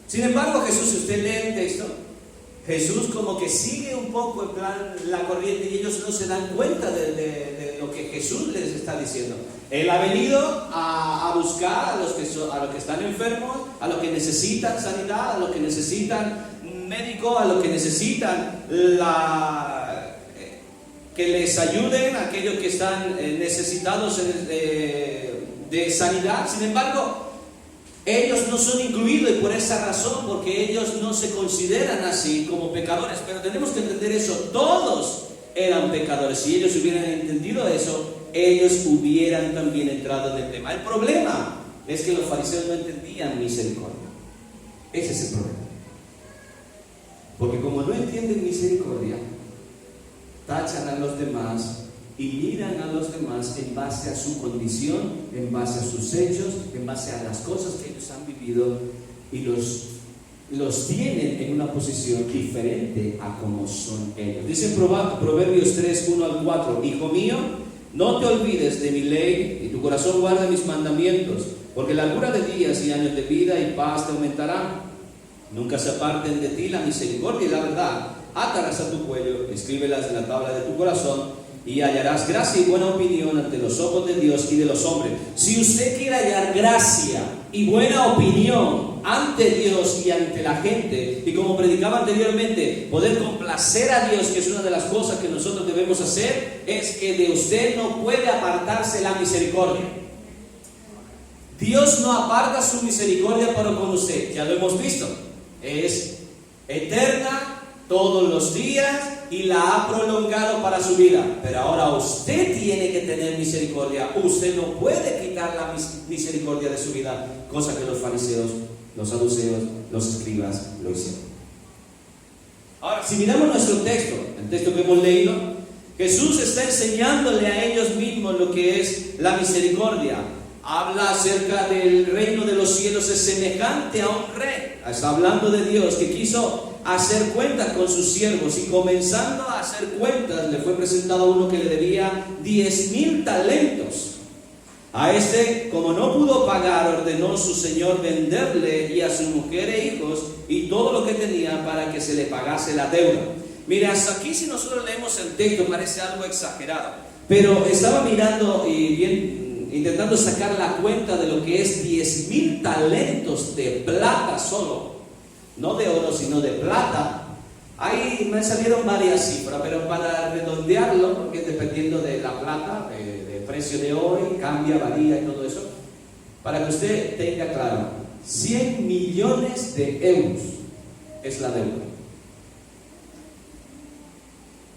Sin embargo, Jesús, si usted lee el texto, Jesús como que sigue un poco en plan la corriente y ellos no se dan cuenta de lo que Jesús les está diciendo. Él ha venido a buscar a los que están enfermos, a los que necesitan sanidad, a los que necesitan médico, a los que necesitan que les ayuden, a aquellos que están necesitados de sanidad. Sin embargo, ellos no son incluidos, y por esa razón, porque ellos no se consideran así como pecadores. Pero tenemos que entender eso: todos eran pecadores. Si ellos hubieran entendido eso, ellos hubieran también entrado en el tema. El problema es que los fariseos no entendían misericordia. Ese es el problema. Porque como no entienden misericordia, tachan a los demás y miran a los demás en base a su condición, en base a sus hechos, en base a las cosas que ellos han vivido, y los tienen en una posición diferente a como son ellos. Dice Proverbios 3, 1 al 4: Hijo mío, no te olvides de mi ley, y tu corazón guarde mis mandamientos, porque largura de días y años de vida y paz te aumentarán. Nunca se aparten de ti la misericordia y la verdad. Átalas a tu cuello, escríbelas en la tabla de tu corazón, y hallarás gracia y buena opinión ante los ojos de Dios y de los hombres. Si usted quiere hallar gracia y buena opinión ante Dios y ante la gente, y como predicaba anteriormente, poder complacer a Dios, que es una de las cosas que nosotros debemos hacer, es que de usted no puede apartarse la misericordia. Dios no aparta su misericordia para con usted, ya lo hemos visto. Es eterna, todos los días, y la ha prolongado para su vida. Pero ahora usted tiene que tener misericordia. Usted no puede quitar la misericordia de su vida, cosa que los fariseos, los saduceos, los escribas lo hicieron. Ahora, si miramos nuestro texto, el texto que hemos leído, Jesús está enseñándole a ellos mismos lo que es la misericordia. Habla acerca del reino de los cielos, es semejante a un rey. Está hablando de Dios que quiso hacer cuentas con sus siervos, y comenzando a hacer cuentas le fue presentado uno que le debía 10,000 talentos. A este, como no pudo pagar, ordenó su señor venderle y a su mujer e hijos y todo lo que tenía para que se le pagase la deuda. Mire, hasta aquí si nosotros leemos el texto parece algo exagerado, pero estaba mirando y bien, intentando sacar la cuenta de lo que es 10,000 talentos de plata solo, no de oro sino de plata. Ahí me salieron varias cifras, pero para redondearlo, porque dependiendo de la plata, del precio de hoy, cambia, varía y todo eso, para que usted tenga claro, 100 millones de euros es la deuda.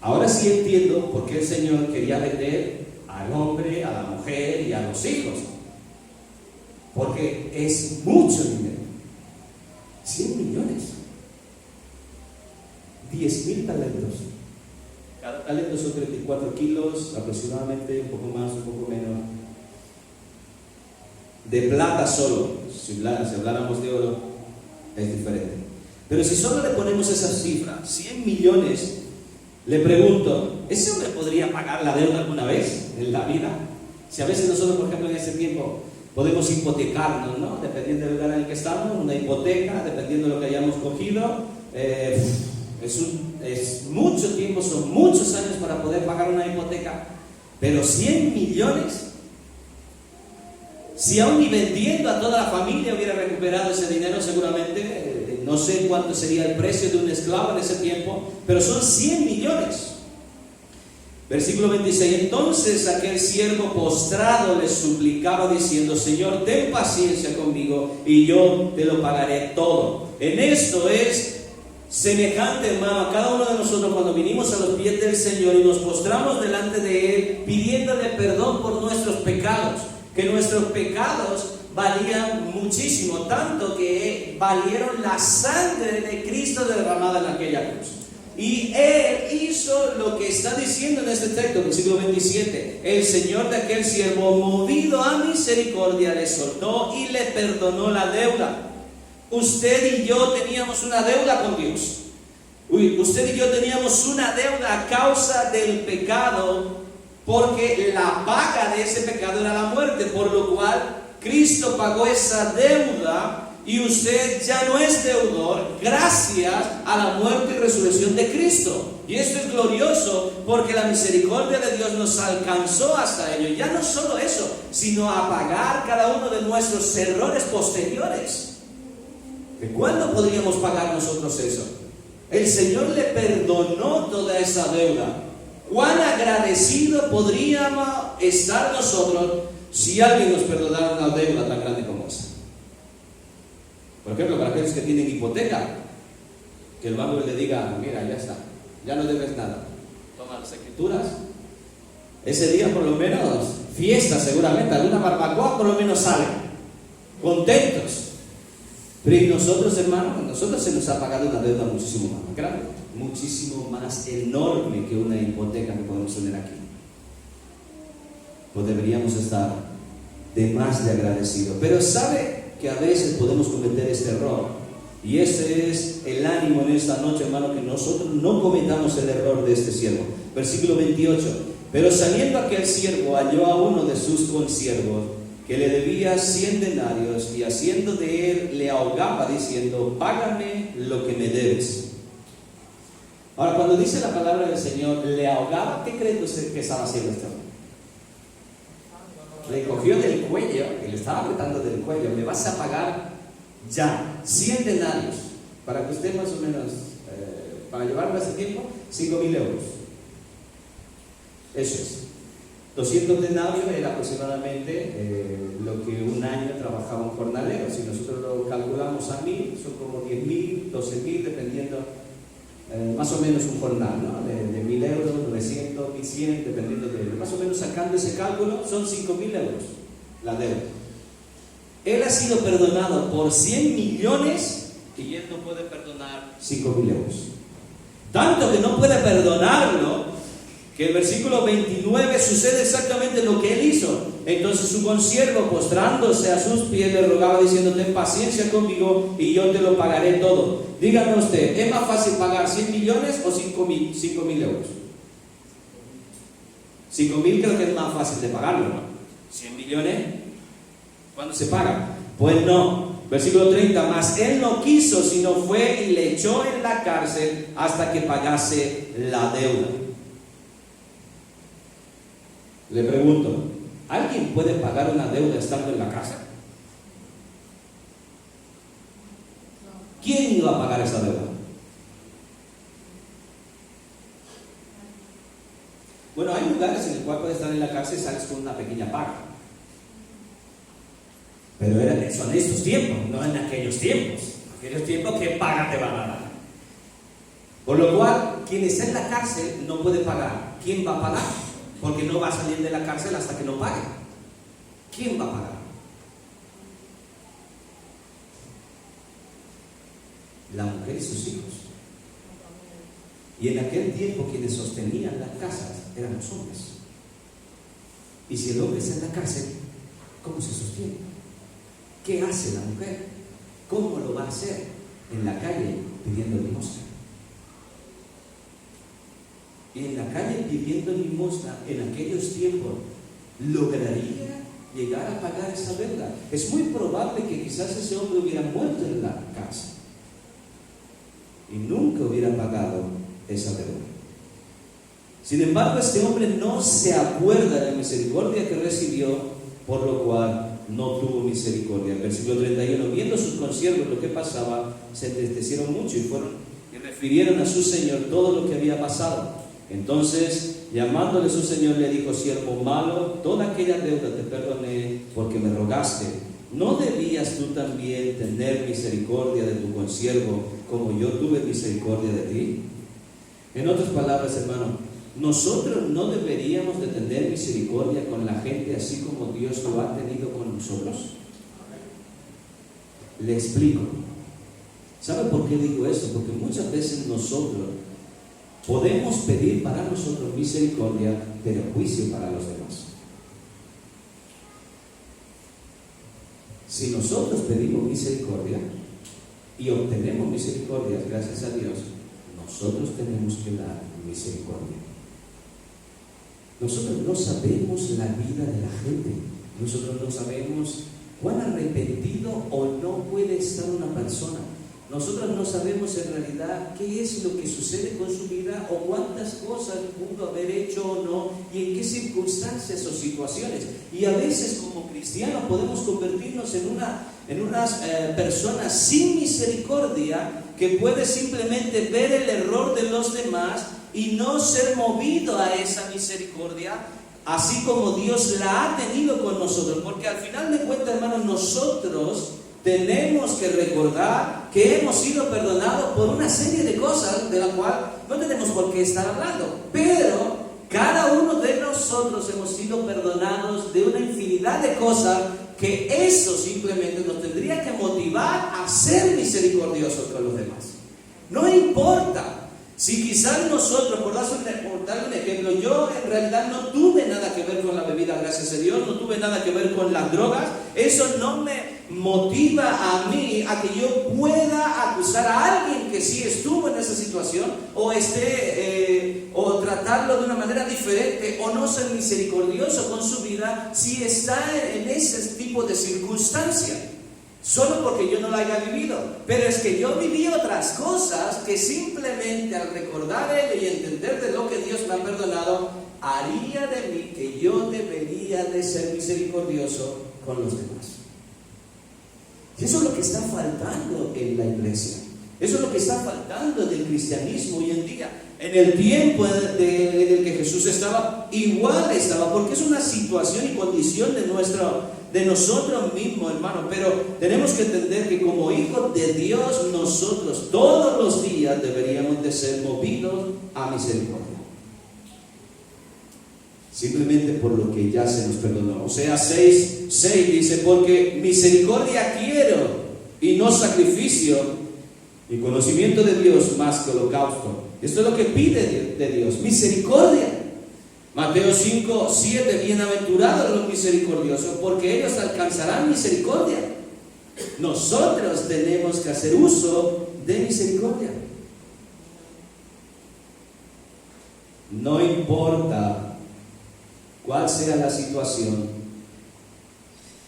Ahora sí entiendo por qué el Señor quería vender al hombre, a la mujer y a los hijos, porque es mucho dinero. 100 millones, 10,000 talentos. Cada talento son 34 kilos aproximadamente, un poco más, un poco menos. De plata solo, si habláramos de oro, es diferente. Pero si solo le ponemos esa cifra, 100 millones, le pregunto, ¿ese hombre podría pagar la deuda alguna vez en la vida? Si a veces nosotros, por ejemplo, en ese tiempo podemos hipotecarnos, ¿no? Dependiendo del lugar en el que estamos, una hipoteca, dependiendo de lo que hayamos cogido, es mucho tiempo, son muchos años para poder pagar una hipoteca. Pero 100 millones, si aún ni vendiendo a toda la familia hubiera recuperado ese dinero, seguramente, no sé cuánto sería el precio de un esclavo en ese tiempo, pero son 100 millones. Versículo 26, entonces aquel siervo postrado le suplicaba diciendo, Señor, ten paciencia conmigo y yo te lo pagaré todo. En esto es semejante, hermano, a cada uno de nosotros cuando vinimos a los pies del Señor y nos postramos delante de Él pidiéndole perdón por nuestros pecados, que nuestros pecados valían muchísimo, tanto que valieron la sangre de Cristo derramada en aquella cruz. Y Él hizo lo que está diciendo en este texto, versículo 27. El Señor de aquel siervo, movido a misericordia, le soltó y le perdonó la deuda. Usted y yo teníamos una deuda con Dios. Usted y yo teníamos una deuda a causa del pecado, porque la paga de ese pecado era la muerte, por lo cual Cristo pagó esa deuda. Y usted ya no es deudor gracias a la muerte y resurrección de Cristo. Y esto es glorioso porque la misericordia de Dios nos alcanzó hasta ello. Ya no solo eso, sino a pagar cada uno de nuestros errores posteriores. ¿Cuándo podríamos pagar nosotros eso? El Señor le perdonó toda esa deuda. ¿Cuán agradecido podríamos estar nosotros si alguien nos perdonara una deuda tan grande como esa? Por ejemplo, para aquellos que tienen hipoteca, que el banco le diga, mira, ya está, ya no debes nada, toma las escrituras. Ese día por lo menos, fiesta seguramente, alguna barbacoa por lo menos salen, contentos. Pero y nosotros, hermanos, a nosotros se nos ha pagado una deuda muchísimo más grande, muchísimo más enorme que una hipoteca que podemos tener aquí. Pues deberíamos estar de más de agradecidos. Pero ¿sabe que a veces podemos cometer este error? Y ese es el ánimo en esta noche, hermano, que nosotros no cometamos el error de este siervo. Versículo 28. Pero saliendo aquel siervo halló a uno de sus consiervos que le debía 100 denarios y haciendo de él le ahogaba diciendo, págame lo que me debes. Ahora, cuando dice la palabra del Señor, le ahogaba, ¿qué cree usted que estaba haciendo este hombre? Le cogió del cuello y le estaba apretando del cuello. Me vas a pagar ya 100 denarios. Para que usted más o menos, para llevarlo a ese tiempo, 5,000 euros. Eso es. 200 denarios era aproximadamente lo que un año trabajaba un jornalero. Si nosotros lo calculamos a 1,000, son como 10,000, 12,000, dependiendo más o menos un jornal, ¿no? de 1.000 euros, 900, 1.100, dependiendo de más o menos sacando ese cálculo, son 5.000 euros la deuda. Él ha sido perdonado por 100 millones y él no puede perdonar 5.000 euros. Tanto que no puede perdonarlo, que el versículo 29 sucede exactamente lo que él hizo. Entonces su consiervo, postrándose a sus pies, le rogaba diciendo: ten paciencia conmigo y yo te lo pagaré todo. Dígame usted, ¿es más fácil pagar 100 millones o 5.000 euros? 5.000 creo que es más fácil de pagarlo, ¿no? 100 millones, ¿cuándo se paga? Pues no. Versículo 30, mas él no quiso, sino fue y le echó en la cárcel hasta que pagase la deuda. Le pregunto, ¿alguien puede pagar una deuda estando en la cárcel? ¿Quién iba a pagar esa deuda? Bueno, hay lugares en los cuales puedes estar en la cárcel y sales con una pequeña paga. Pero son estos tiempos, no en aquellos tiempos. En aquellos tiempos, ¿qué paga te van a dar? Por lo cual, quien está en la cárcel no puede pagar. ¿Quién va a pagar? Porque no va a salir de la cárcel hasta que no pague. ¿Quién va a pagar? La mujer y sus hijos. Y en aquel tiempo quienes sostenían las casas eran los hombres. Y si el hombre está en la cárcel, ¿cómo se sostiene? ¿Qué hace la mujer? ¿Cómo lo va a hacer? En la calle pidiendo limosna. Y en la calle pidiendo limosna en aquellos tiempos, ¿lograría llegar a pagar esa deuda? Es muy probable que quizás ese hombre hubiera muerto en la cárcel y nunca hubiera pagado esa deuda. Sin embargo, este hombre no se acuerda de la misericordia que recibió, por lo cual no tuvo misericordia. El versículo 31, viendo sus consiervos lo que pasaba, se entristecieron mucho y refirieron a su señor todo lo que había pasado. Entonces, llamándole su señor, le dijo: siervo malo, toda aquella deuda te perdoné porque me rogaste. ¿No debías tú también tener misericordia de tu consiervo como yo tuve misericordia de ti? En otras palabras, hermano, nosotros no deberíamos de tener misericordia con la gente así como Dios lo ha tenido con nosotros. Le explico. ¿Sabe por qué digo eso? Porque muchas veces nosotros podemos pedir para nosotros misericordia, pero juicio para los demás. Si nosotros pedimos misericordia y obtenemos misericordia, gracias a Dios, nosotros tenemos que dar misericordia. Nosotros no sabemos la vida de la gente. Nosotros no sabemos cuán arrepentido o no puede estar una persona. Nosotros no sabemos en realidad qué es lo que sucede con su vida o cuántas cosas pudo haber hecho o no y en qué circunstancias o situaciones. Y a veces como cristianos podemos convertirnos en unas personas sin misericordia que puede simplemente ver el error de los demás y no ser movido a esa misericordia, así como Dios la ha tenido con nosotros. Porque al final de cuentas, hermanos, nosotros tenemos que recordar que hemos sido perdonados por una serie de cosas de la cual no tenemos por qué estar hablando, pero cada uno de nosotros hemos sido perdonados de una infinidad de cosas que eso simplemente nos tendría que motivar a ser misericordiosos con los demás. No importa si quizás nosotros, por darle un ejemplo, yo en realidad no tuve nada que ver con la bebida, gracias a Dios, no tuve nada que ver con las drogas, eso no me motiva a mí a que yo pueda acusar a alguien que sí estuvo en esa situación o tratarlo de una manera diferente o no ser misericordioso con su vida si está en ese tipo de circunstancia. Solo porque yo no la haya vivido. Pero es que yo viví otras cosas que simplemente al recordar ello y entender de lo que Dios me ha perdonado, haría de mí que yo debería de ser misericordioso con los demás. Y eso es lo que está faltando en la iglesia. Eso es lo que está faltando del cristianismo hoy en día. En el tiempo en el que Jesús estaba, igual estaba, porque es una situación y condición de nosotros mismos, hermano. Pero tenemos que entender que como hijos de Dios, nosotros todos los días deberíamos de ser movidos a misericordia. Simplemente por lo que ya se nos perdonó. Oseas 6:6 dice: porque misericordia quiero y no sacrificio, y conocimiento de Dios más que holocausto. Esto es lo que pide de Dios, misericordia. Mateo 5:7: bienaventurados los misericordiosos, porque ellos alcanzarán misericordia. Nosotros tenemos que hacer uso de misericordia. No importa cuál sea la situación.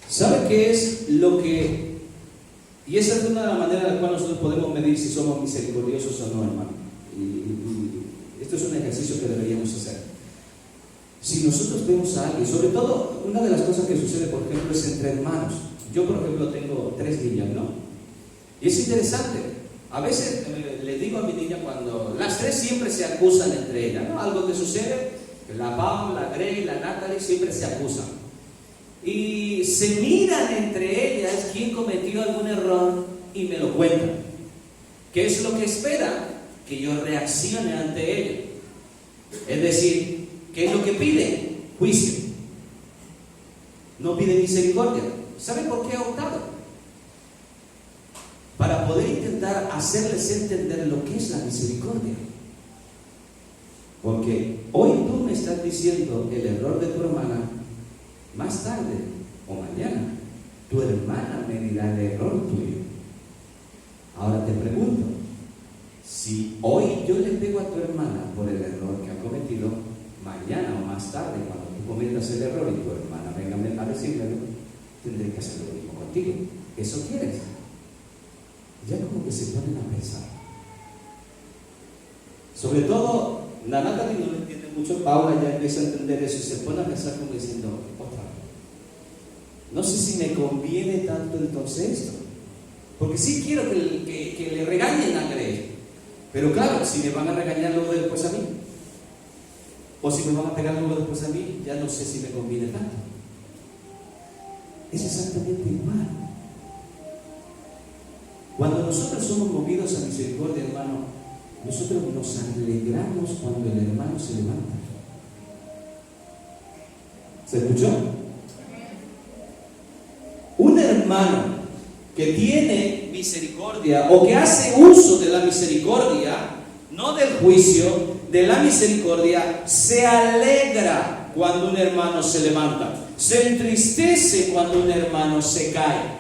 ¿Sabe qué es lo que? Y esa es una de las maneras en la cual nosotros podemos medir si somos misericordiosos o no, hermano. Y esto es un ejercicio que deberíamos hacer. Si nosotros vemos a alguien, sobre todo, una de las cosas que sucede, por ejemplo, es entre hermanos. Yo, por ejemplo, tengo 3 niñas, ¿no? Y es interesante. A veces le digo a mi niña, cuando las 3 siempre se acusan entre ellas, ¿no? Algo que sucede, la Pam, la Grey, la Natalie siempre se acusan. Y se miran entre ellas quién cometió algún error y me lo cuentan. ¿Qué es lo que esperan? Que yo reaccione ante ello. Es decir, ¿qué es lo que piden? Juicio. No piden misericordia. ¿Saben por qué he optado? Para poder intentar hacerles entender lo que es la misericordia. Porque hoy tú me estás diciendo el error de tu hermana, más tarde o mañana tu hermana me dirá el error tuyo. Ahora te pregunto, si hoy yo le pego a tu hermana por el error que ha cometido, mañana o más tarde, cuando tú cometas el error y tu hermana venga a decirle, tendré que hacer lo mismo contigo. ¿Eso quieres? Ya como que se ponen a pensar. Sobre todo, la Natalie no lo entiende mucho, Paula ya empieza a entender eso y se pone a pensar como diciendo, otra vez. No sé si me conviene tanto entonces esto. Porque sí quiero que le regañen a Grey. Pero claro, si me van a regañar luego después a mí, o si me van a pegar luego después a mí, ya no sé si me conviene tanto. Es exactamente igual. Cuando nosotros somos movidos a misericordia, hermano, nosotros nos alegramos cuando el hermano se levanta. ¿Se escuchó? Un hermano que tiene misericordia o que hace uso de la misericordia, no del juicio, de la misericordia, se alegra cuando un hermano se levanta, se entristece cuando un hermano se cae.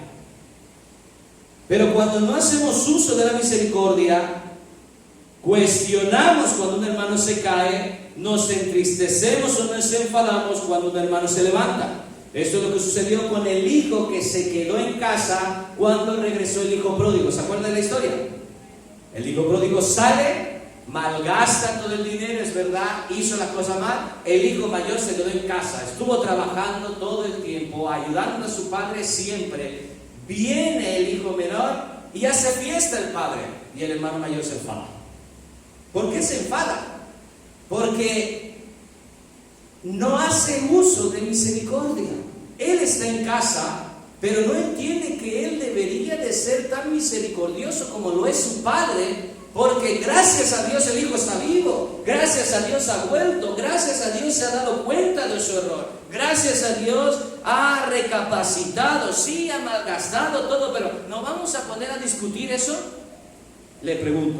Pero cuando no hacemos uso de la misericordia, cuestionamos cuando un hermano se cae, nos entristecemos o nos enfadamos cuando un hermano se levanta. Esto es lo que sucedió con el hijo que se quedó en casa cuando regresó el hijo pródigo. ¿Se acuerdan de la historia? El hijo pródigo sale, malgasta todo el dinero, es verdad, hizo las cosas mal. El hijo mayor se quedó en casa, estuvo trabajando todo el tiempo, ayudando a su padre siempre. Viene el hijo menor y hace fiesta el padre, y el hermano mayor se enfada. ¿Por qué se enfada? Porque no hace uso de misericordia. Él está en casa, pero no entiende que él debería de ser tan misericordioso como lo es su padre, porque gracias a Dios el hijo está vivo, gracias a Dios ha vuelto, gracias a Dios se ha dado cuenta de su error, gracias a Dios ha recapacitado, sí, ha malgastado todo, pero ¿no vamos a poner a discutir eso? Le pregunto.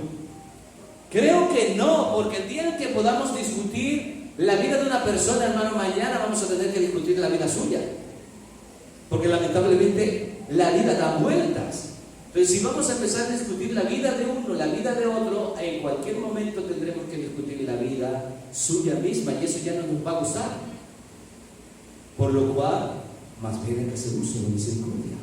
Creo que no, porque el día en que podamos discutir la vida de una persona, hermano, mañana vamos a tener que discutir la vida suya. Porque lamentablemente la vida da vueltas. Entonces, si vamos a empezar a discutir la vida de uno, la vida de otro, en cualquier momento tendremos que discutir la vida suya misma y eso ya no nos va a gustar. Por lo cual, más bien hay que hacer uso de misericordia.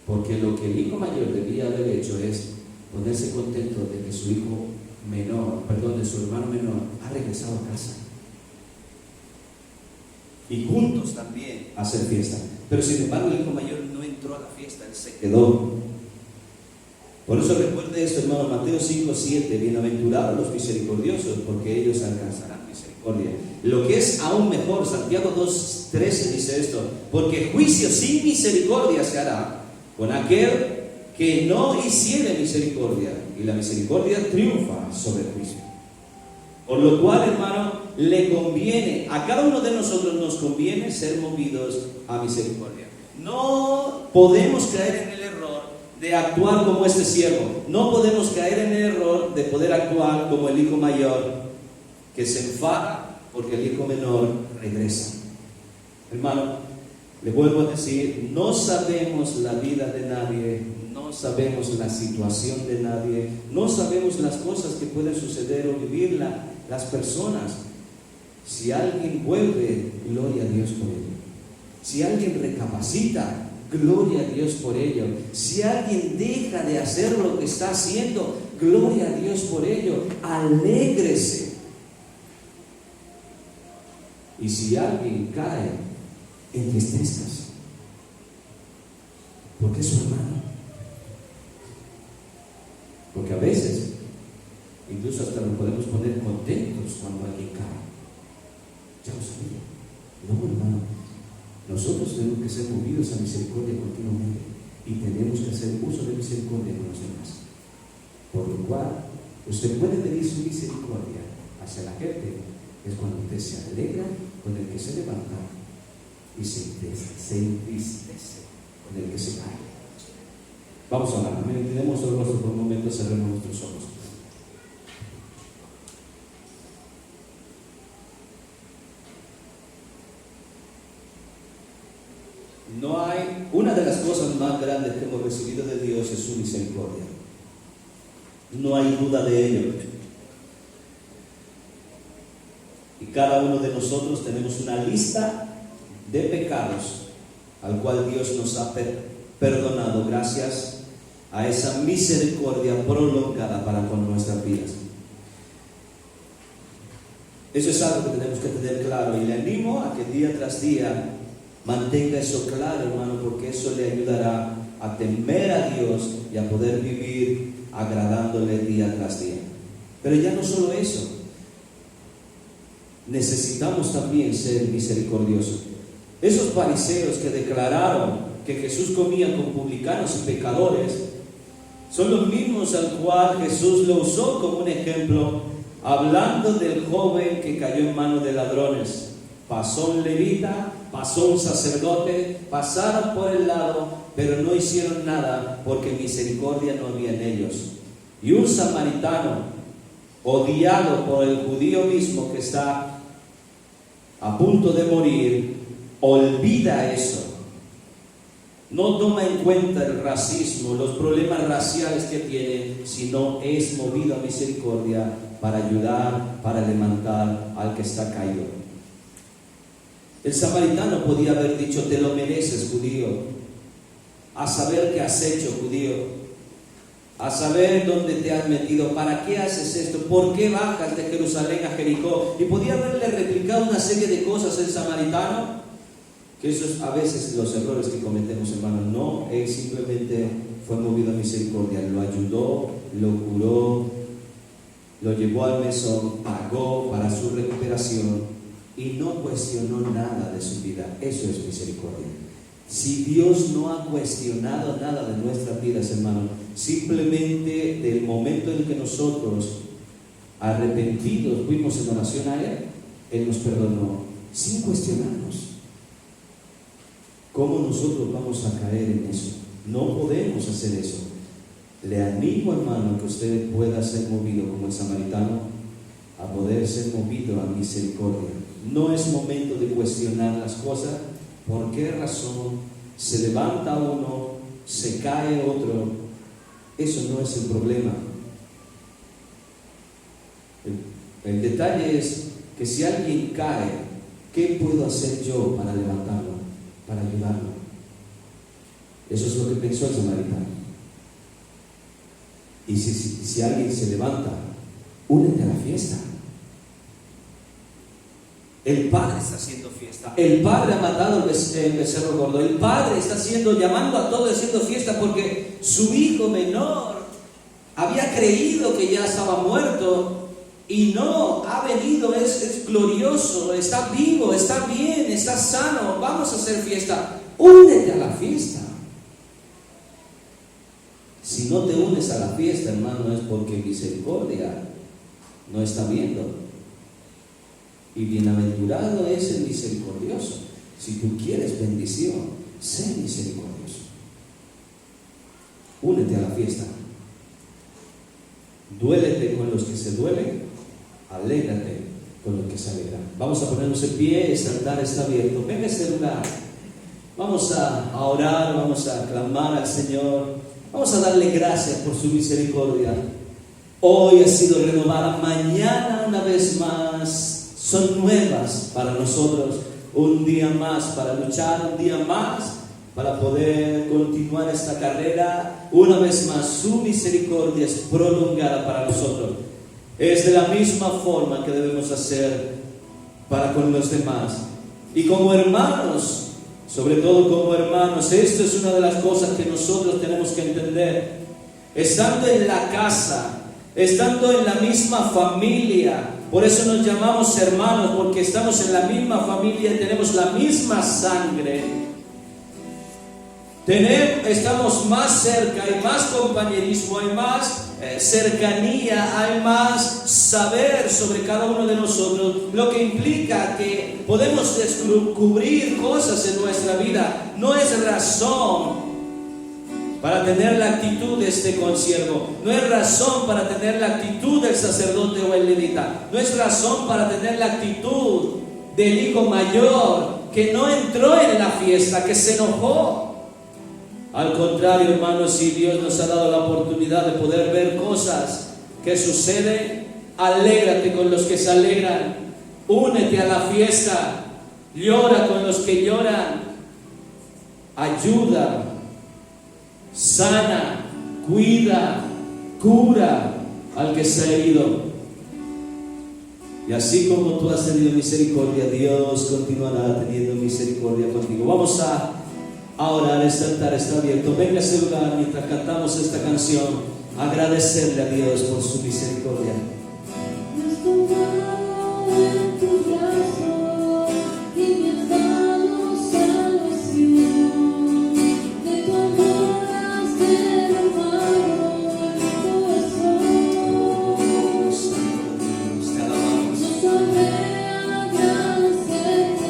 Porque lo que el hijo mayor debía haber hecho es ponerse contento de que su hijo menor, de su hermano menor, ha regresado a casa. Y juntos también hacer fiesta. Pero sin embargo el hijo mayor no entró a la fiesta, él se quedó. Por eso recuerde esto, hermano, Mateo 5:7, bienaventurados los misericordiosos, porque ellos alcanzarán misericordia. Lo que es aún mejor, Santiago 2:13 dice esto, porque juicio sin misericordia se hará con aquel que no hiciere misericordia, y la misericordia triunfa sobre el juicio. Por lo cual, hermano, le conviene, a cada uno de nosotros nos conviene ser movidos a misericordia. No podemos caer en el error de actuar como este siervo. No podemos caer en el error de poder actuar como el hijo mayor que se enfada porque el hijo menor regresa. Hermano, le vuelvo a decir, no sabemos la vida de nadie, no sabemos la situación de nadie, no sabemos las cosas que pueden suceder o vivir las personas. Si alguien vuelve, gloria a Dios por ello. Si alguien recapacita, gloria a Dios por ello. Si alguien deja de hacer lo que está haciendo, gloria a Dios por ello. Alégrese. Y si alguien cae, entristezcas, porque es su hermano. Porque a veces, incluso hasta nos podemos poner contentos cuando alguien cae. Ya lo sabía. No, hermano. Nosotros tenemos que ser movidos a misericordia continuamente y tenemos que hacer uso de misericordia con los demás. Por lo cual, usted puede pedir su misericordia hacia la gente, es cuando usted se alegra con el que se levanta y se entristece con el que se cae. Vamos a hablar. Amén. Tenemos el rostro por un momento, cerremos nuestros ojos. No hay, una de las cosas más grandes que hemos recibido de Dios es su misericordia. No hay duda de ello. Y cada uno de nosotros tenemos una lista de pecados al cual Dios nos ha perdonado gracias a esa misericordia prolongada para con nuestras vidas. Eso es algo que tenemos que tener claro y le animo a que día tras día mantenga eso claro, hermano, porque eso le ayudará a temer a Dios y a poder vivir agradándole día tras día. Pero ya no solo eso, necesitamos también ser misericordiosos. Esos fariseos que declararon que Jesús comía con publicanos y pecadores son los mismos al cual Jesús lo usó como un ejemplo, hablando del joven que cayó en manos de ladrones. Pasó un levita, pasó un sacerdote, pasaron por el lado, pero no hicieron nada porque misericordia no había en ellos. Y un samaritano, odiado por el judío mismo que está a punto de morir, olvida eso. No toma en cuenta el racismo, los problemas raciales que tiene, sino es movido a misericordia para ayudar, para levantar al que está caído. El samaritano podía haber dicho: te lo mereces, judío, a saber qué has hecho, judío, a saber dónde te has metido, para qué haces esto, por qué bajas de Jerusalén a Jericó. Y podía haberle replicado una serie de cosas el samaritano, que eso es a veces los errores que cometemos, hermano. No, él simplemente fue movido a misericordia, lo ayudó, lo curó, lo llevó al mesón, pagó para su recuperación y no cuestionó nada de su vida. Eso es misericordia. Si Dios no ha cuestionado nada de nuestras vidas, hermano, simplemente del momento en que nosotros arrepentidos fuimos en oración a Él nos perdonó sin cuestionarnos. ¿Cómo nosotros vamos a caer en eso? No podemos hacer eso. Le animo, hermano, que usted pueda ser movido como el samaritano, a poder ser movido a misericordia. No es momento de cuestionar las cosas. ¿Por qué razón se levanta uno, se cae otro? Eso no es el problema. El detalle es que si alguien cae, ¿qué puedo hacer yo para levantarlo, para ayudarlo? Eso es lo que pensó el samaritano. Y si alguien se levanta, únete a la fiesta. El Padre está haciendo fiesta. El Padre ha matado el becerro gordo. El Padre está llamando a todos haciendo fiesta porque su hijo menor había creído que ya estaba muerto y no, ha venido, es glorioso, está vivo, está bien, está sano, vamos a hacer fiesta. Únete a la fiesta. Si no te unes a la fiesta, hermano, es porque misericordia no está viendo. Y bienaventurado es el misericordioso. Si tú quieres bendición, sé misericordioso. Únete a la fiesta. Duélete con los que se duelen, alégrate con los que se alegran. Vamos a ponernos en pie, este altar está abierto. Venga a este lugar. Vamos a orar, vamos a clamar al Señor. Vamos a darle gracias por su misericordia. Hoy ha sido renovada, mañana una vez más son nuevas para nosotros. Un día más para luchar, un día más para poder continuar esta carrera. Una vez más, su misericordia es prolongada para nosotros. Es de la misma forma que debemos hacer para con los demás. Y como hermanos, sobre todo como hermanos, esto es una de las cosas que nosotros tenemos que entender. Estando en la casa, estando en la misma familia, por eso nos llamamos hermanos, porque estamos en la misma familia y tenemos la misma sangre. Estamos más cerca, hay más compañerismo, hay más cercanía, hay más saber sobre cada uno de nosotros, lo que implica que podemos descubrir cosas en nuestra vida. No es razón para tener la actitud de este consiervo, no es razón para tener la actitud del sacerdote o el levita, no es razón para tener la actitud del hijo mayor que no entró en la fiesta, que se enojó. Al contrario, hermanos, si Dios nos ha dado la oportunidad de poder ver cosas que suceden, alégrate con los que se alegran, únete a la fiesta, llora con los que lloran, ayuda, sana, cuida, cura al que se ha herido. Y así como tú has tenido misericordia, Dios continuará teniendo misericordia contigo. Vamos a orar, este altar está abierto. Venga a ese lugar mientras cantamos esta canción, agradecerle a Dios por su misericordia. Nos tomamos en tus brazos y me has dado salvación. De tu amor has derramado el corazón. Te alabamos. No sabré agradecerte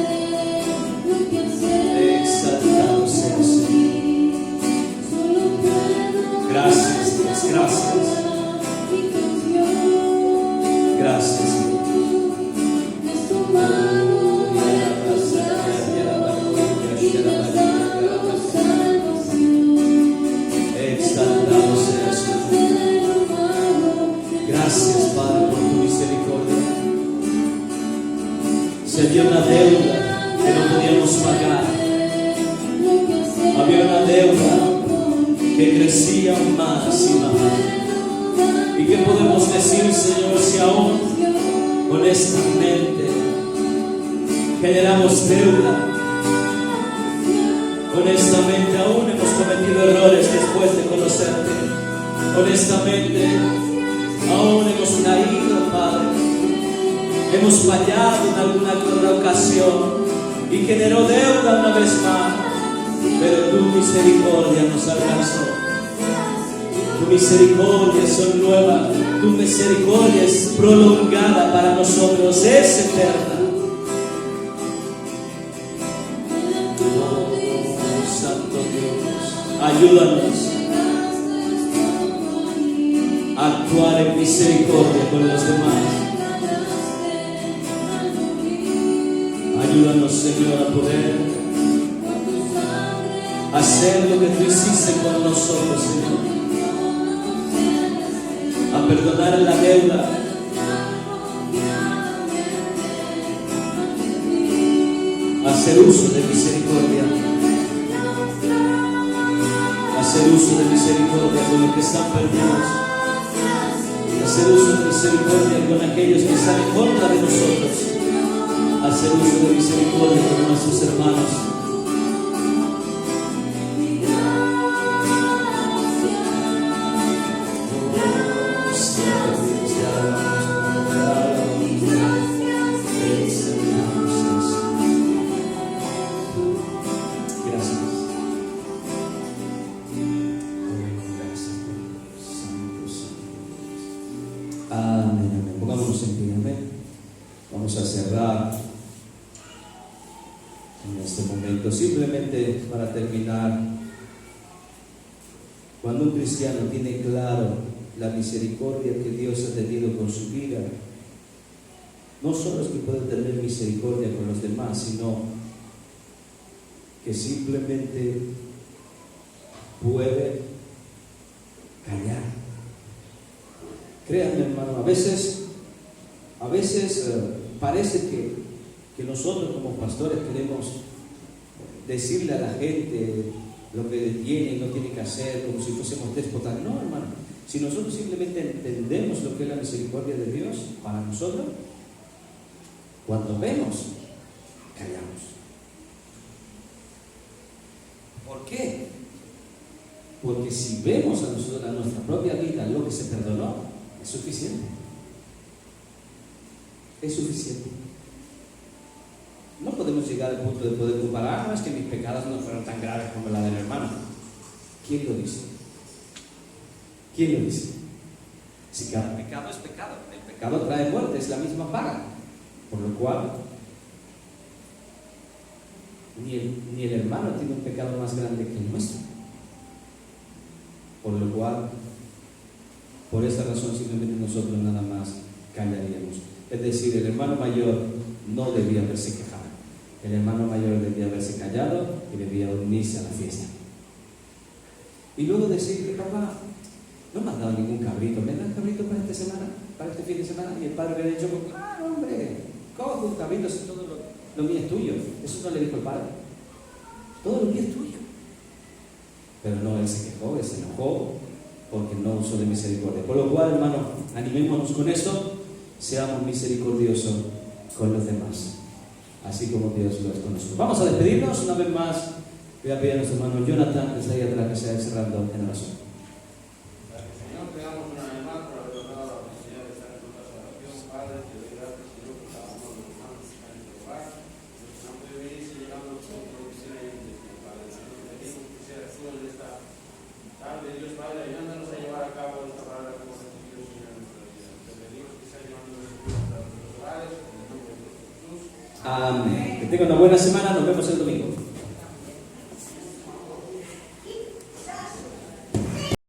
lo que has hecho por mí. Solo puedo Gracias, Dios, gracias. mi canción. Gracias. Has tomado en tus brazos y me has dado salvación. Exaltado seas tú. Gracias, Padre, por tu misericordia. Se dio una deuda que no podíamos pagar. Había una deuda que crecía más y más. ¿Y qué podemos decir, Señor, si aún honestamente generamos deuda? Honestamente aún hemos cometido errores después de conocerte. Honestamente aún hemos caído, Padre. Hemos fallado en alguna otra ocasión y generó deuda una vez más. Pero tu misericordia nos alcanzó. Tu misericordia son nuevas. Tu misericordia es prolongada para nosotros, es eterna. Oh, Santo Dios, ayúdanos a actuar en misericordia con los demás. Ayúdanos, Señor, a poder hacer lo que tú hiciste con nosotros, Señor. A perdonar la deuda. A hacer uso de misericordia. A hacer uso de misericordia con los que están perdidos. A hacer uso de misericordia con aquellos que están en contra de nosotros. A hacer uso de misericordia con nuestros hermanos. orar en este momento. Simplemente para terminar, cuando un cristiano tiene claro la misericordia que Dios ha tenido con su vida, no solo es que puede tener misericordia con los demás, sino que simplemente puede callar. Créanme, hermano, a veces parece que nosotros como pastores queremos decirle a la gente lo que tiene y no tiene que hacer, como si fuésemos déspotas. No, hermano, si nosotros simplemente entendemos lo que es la misericordia de Dios para nosotros, cuando vemos, callamos. ¿Por qué? Porque si vemos a nosotros, a nuestra propia vida, lo que se perdonó, es suficiente. Es suficiente. No podemos llegar al punto de poder comparar, no es que mis pecados no fueron tan graves como la del hermano. ¿Quién lo dice? ¿Quién lo dice? Si cada pecado es pecado, el pecado trae muerte, es la misma paga. Por lo cual, ni el hermano tiene un pecado más grande que el nuestro. Por lo cual, por esta razón, simplemente nosotros nada más callaríamos. Es decir, el hermano mayor no debía haberse quejado. El hermano mayor debía haberse callado y debía unirse a la fiesta. Y luego decirle: papá, no me has dado ningún cabrito, ¿me das cabrito para esta semana? ¿Para este fin de semana? Y el padre hubiera dicho: claro, hombre, coge un cabrito, si todo lo mío es tuyo. Eso no le dijo el padre. Todo lo mío es tuyo. Pero no, él se quejó, él se enojó, porque no usó de misericordia. Por lo cual, hermano, animémonos con esto, seamos misericordiosos con los demás, así como Dios lo es con nosotros. Vamos a despedirnos una vez más. Voy a pedir a nuestro hermano Jonathan, que está ahí atrás, que se vaya cerrando en oración. Señor, te damos una vez más por haber dado la oportunidad de estar en tu casa de oración. Padre, te doy gracias, Señor, por cada uno de los hermanos que están en tu hogar. No puede venir si llegamos con producción ahí, Padre. Señor, te pedimos que seas tú en esta tarde, Dios Padre, ayúdanos a llevar a cabo esta palabra como recibido, Señor, en nuestra vida. Te pedimos que seas llevándonos a nuestros hogares, en el nombre de Jesús. Amén. Que tengan una buena semana, nos vemos el domingo.